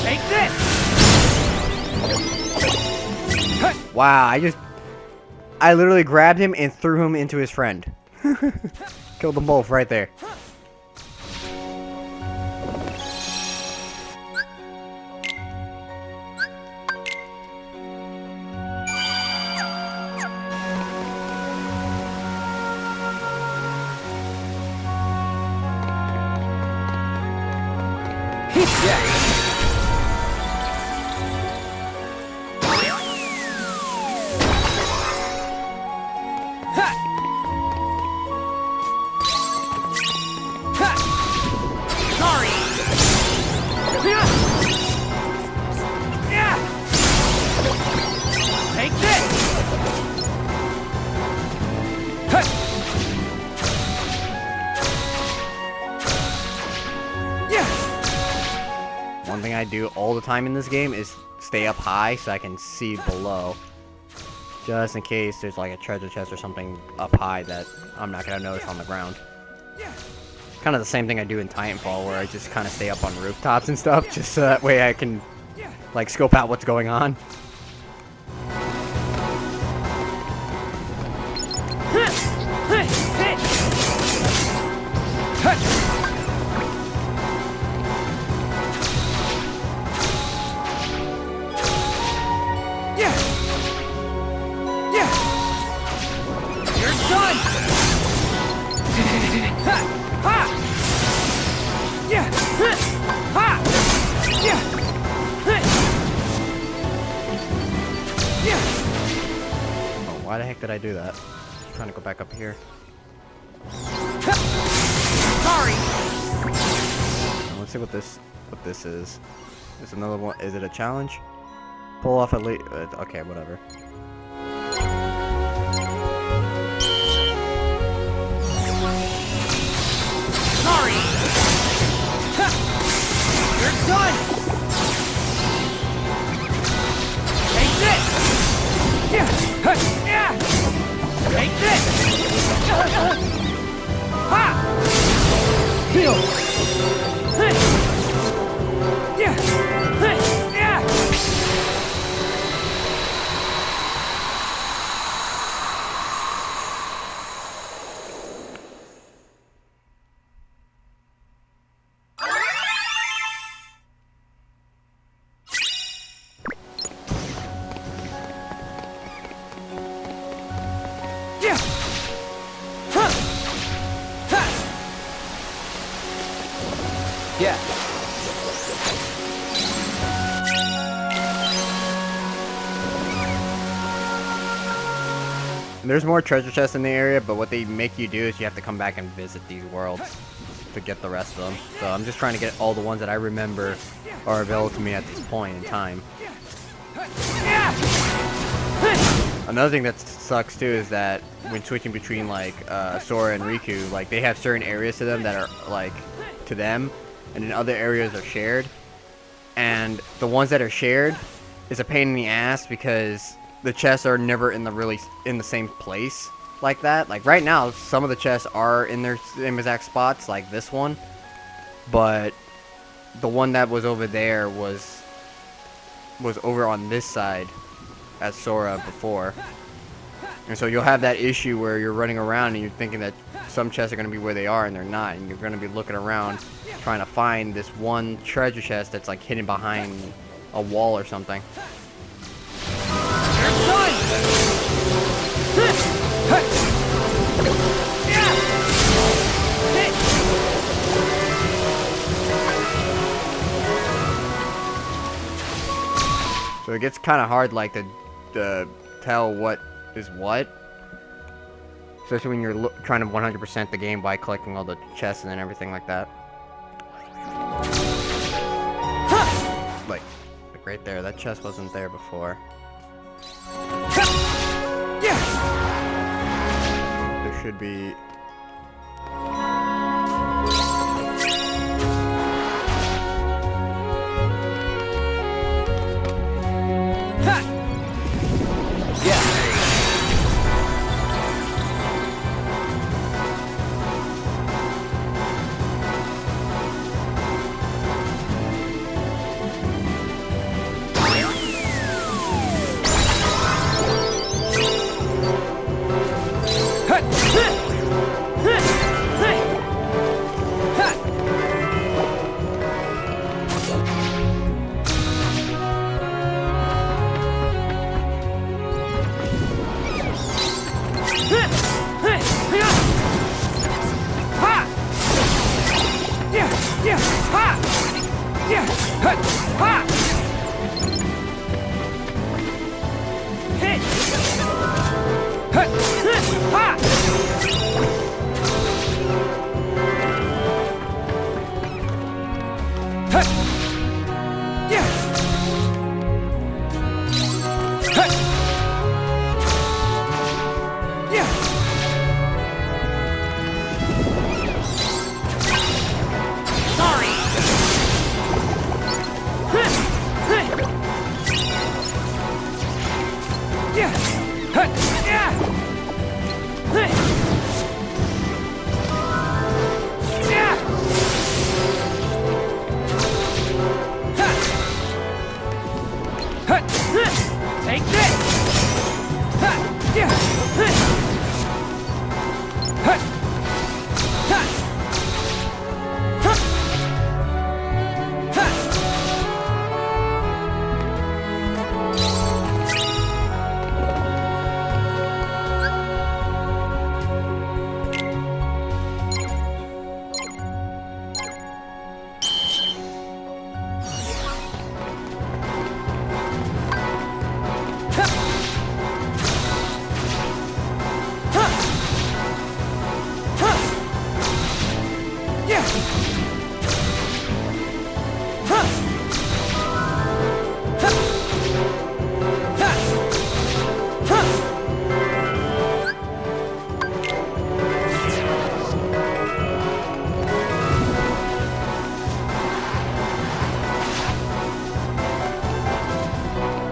Take this! Wow, I literally grabbed him and threw him into his friend. Killed them both right there. Take this! One thing I do all the time in this game is stay up high so I can see below. Just in case there's like a treasure chest or something up high that I'm not gonna notice on the ground. Kind of the same thing I do in Titanfall, where I just kind of stay up on rooftops and stuff, just so that way I can like scope out what's going on. You're done! Why the heck did I do that? I'm trying to go back up here. Sorry! Let's see what this is. There's another one. Is it a challenge? Pull off at least. Okay, whatever. Sorry! You're done! Take this! Take this! Ha! Heal! Yeah. There's more treasure chests in the area, but what they make you do is you have to come back and visit these worlds to get the rest of them. So I'm just trying to get all the ones that I remember are available to me at this point in time. Another thing that sucks too is that when switching between like Sora and Riku, like they have certain areas to them that are like to them, and then other areas are shared. And the ones that are shared is a pain in the ass because the chests are never in the same place like that. Like right now, some of the chests are in their same exact spots, like this one, but the one that was over there was over on this side as Sora before. And so you'll have that issue where you're running around and you're thinking that some chests are going to be where they are and they're not, and you're going to be looking around trying to find this one treasure chest that's like hidden behind a wall or something. So it gets kind of hard, like to tell what is what, especially when you're trying to 100% the game by collecting all the chests and everything like that. Like right there, that chest wasn't there before. There should be.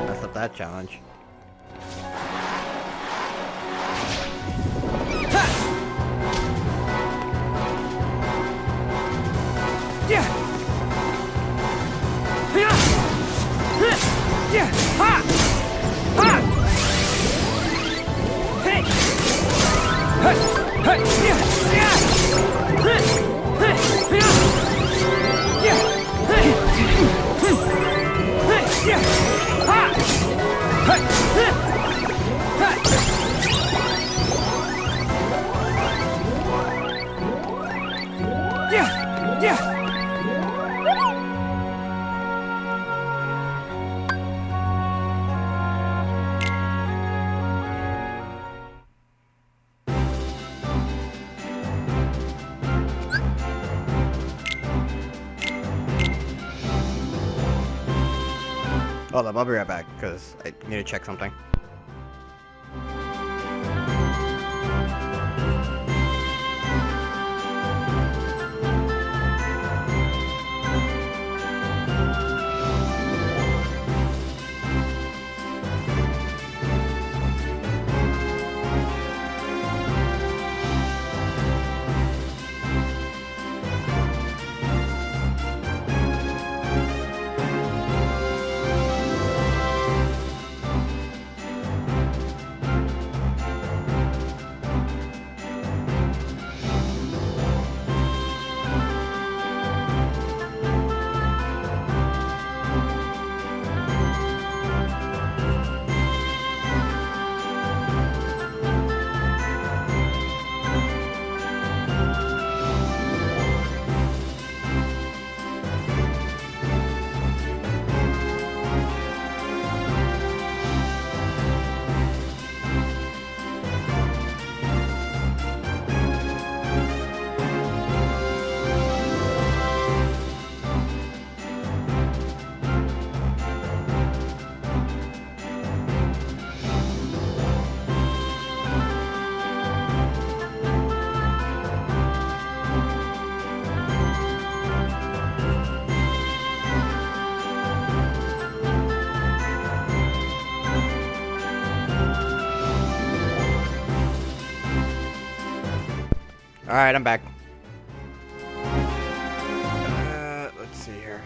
Messed up that challenge. Hold up, I'll be right back, because I need to check something. Alright, I'm back. Let's see here.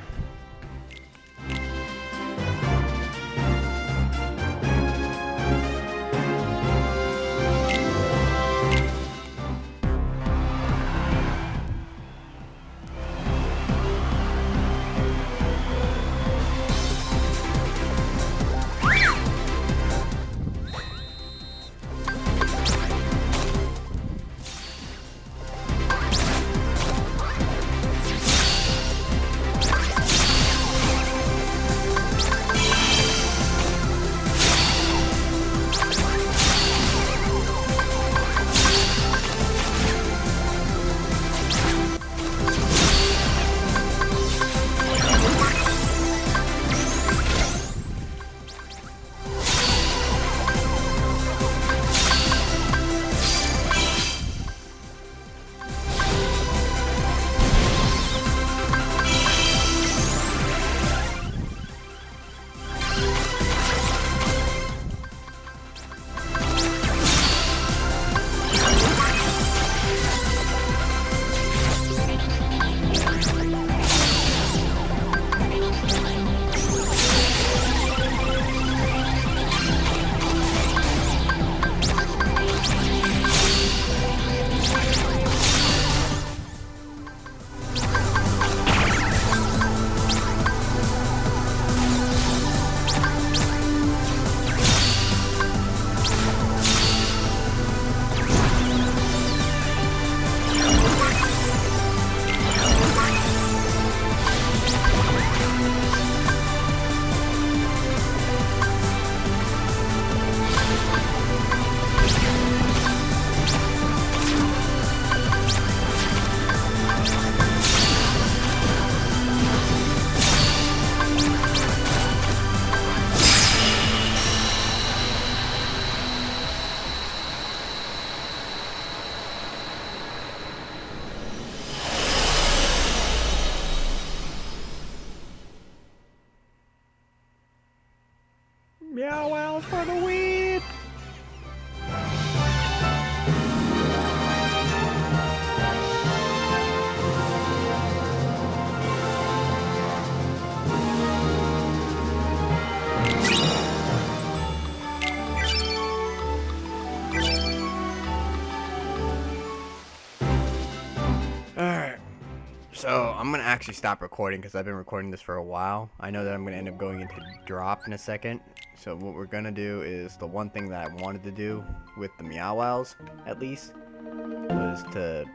So, I'm gonna actually stop recording because I've been recording this for a while. I know that I'm gonna end up going into drop in a second. So what we're gonna do is the one thing that I wanted to do with the Meow Wows, at least, was to,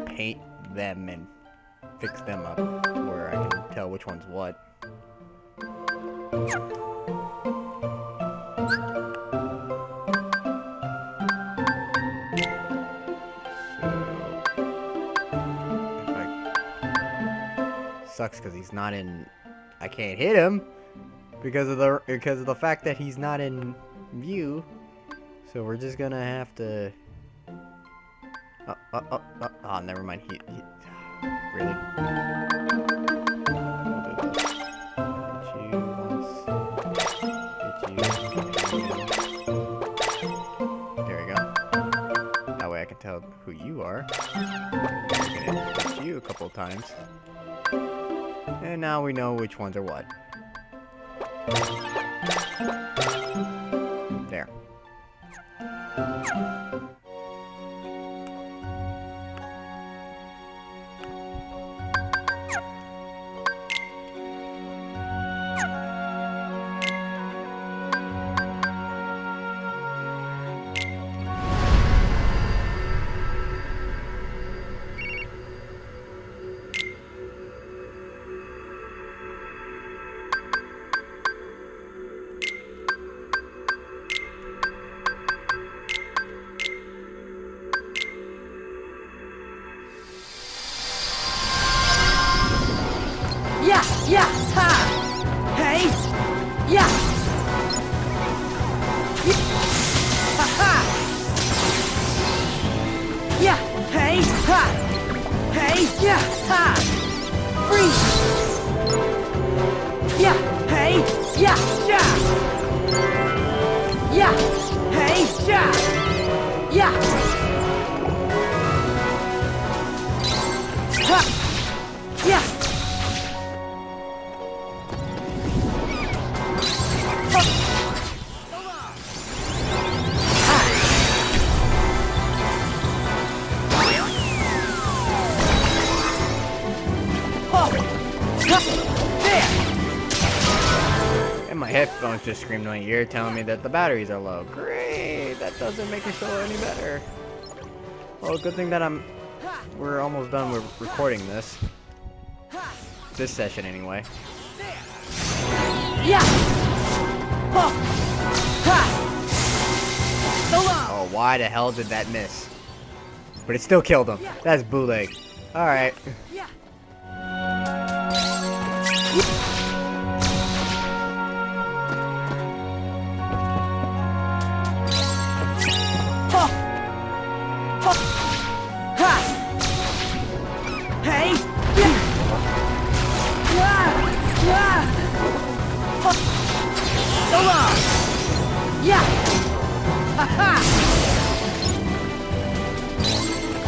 paint them and fix them up where I can tell which one's what. Sucks because he's not in. I can't hit him because of the fact that he's not in view. So we're just gonna have to. Oh, never mind. He really. There we go. That way I can tell who you are. I'm gonna hit you a couple of times. And now we know which ones are what. There. Yeah, ha! Hey! Yeah! Ha ha! Yeah! Hey! Ha! Hey! Yeah! Ha! Freeze! Yeah! Hey! Yeah! Yeah! Yeah! Hey! Yeah! Yeah! Ha! Yeah! And my headphones just screamed in my ear telling me that the batteries are low. Great! That doesn't make me feel any better. Well, good thing that we're almost done with recording this. This session anyway. Yeah! Oh, why the hell did that miss? But it still killed him. That's bootleg. Alright. Hey! Yeah! Ha ha!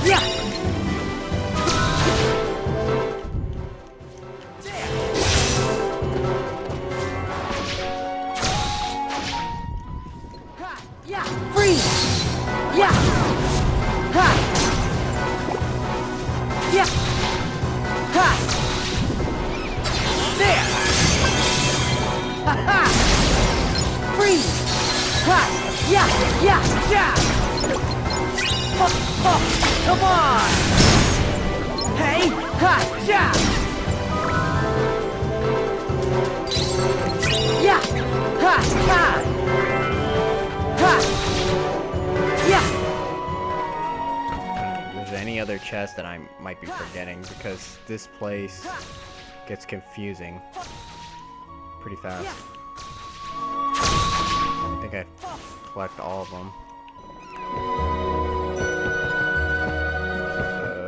Yeah! Yeah! Freeze! Yeah! Ha! Yeah! Ha! There! Ha ha! Freeze! Ha! Yeah! Yeah! Yeah! Ho! Ho! Come on! Hey! Ha! Yeah! Yeah! Ha! Ha! Ha! Yeah! If there's any other chest that I might be forgetting, because this place gets confusing pretty fast. I think I collect all of them.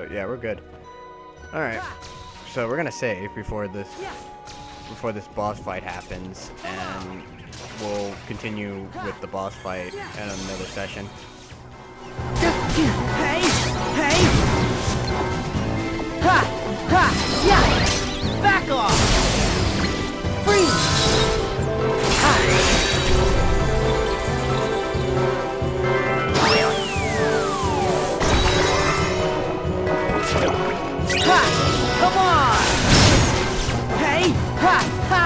Yeah, we're good. Alright. So we're gonna save before this boss fight happens, and we'll continue with the boss fight in another session. Hey! Hey! Ha! Ha! Yeah! Back off! Freeze! Ha! Ha! Come on! Hey! Ha! Ha!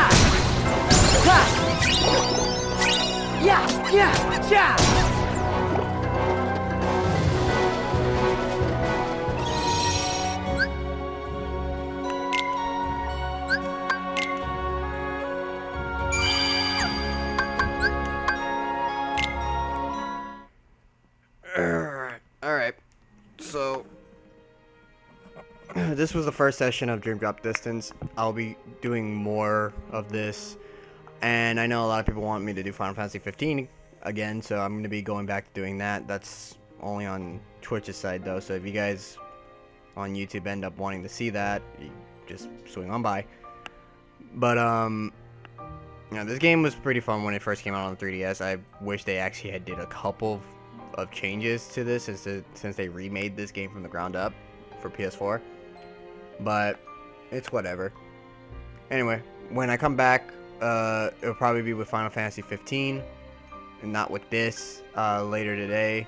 Ha! Yeah! Yeah! Yeah! Alright, so this was the first session of Dream Drop Distance. I'll be doing more of this, and I know a lot of people want me to do Final Fantasy 15 again, so I'm going to be going back to doing that. That's only on Twitch's side though, so if you guys on YouTube end up wanting to see that, you just swing on by. But this game was pretty fun when it first came out on the 3DS. I wish they actually did a couple of changes to this since they remade this game from the ground up for PS4, but it's whatever. Anyway, when I come back, it'll probably be with Final Fantasy 15 and not with this later today.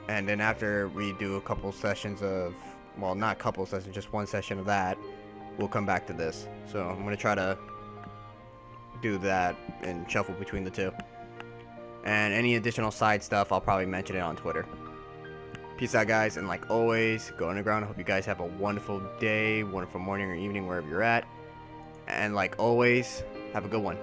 And then after we do a couple sessions of, well, not a couple sessions, just one session of that, we'll come back to this. So I'm gonna try to do that and shuffle between the two. And any additional side stuff, I'll probably mention it on Twitter. Peace out, guys, and like always, go underground. I hope you guys have a wonderful day, wonderful morning or evening, wherever you're at. And like always, have a good one.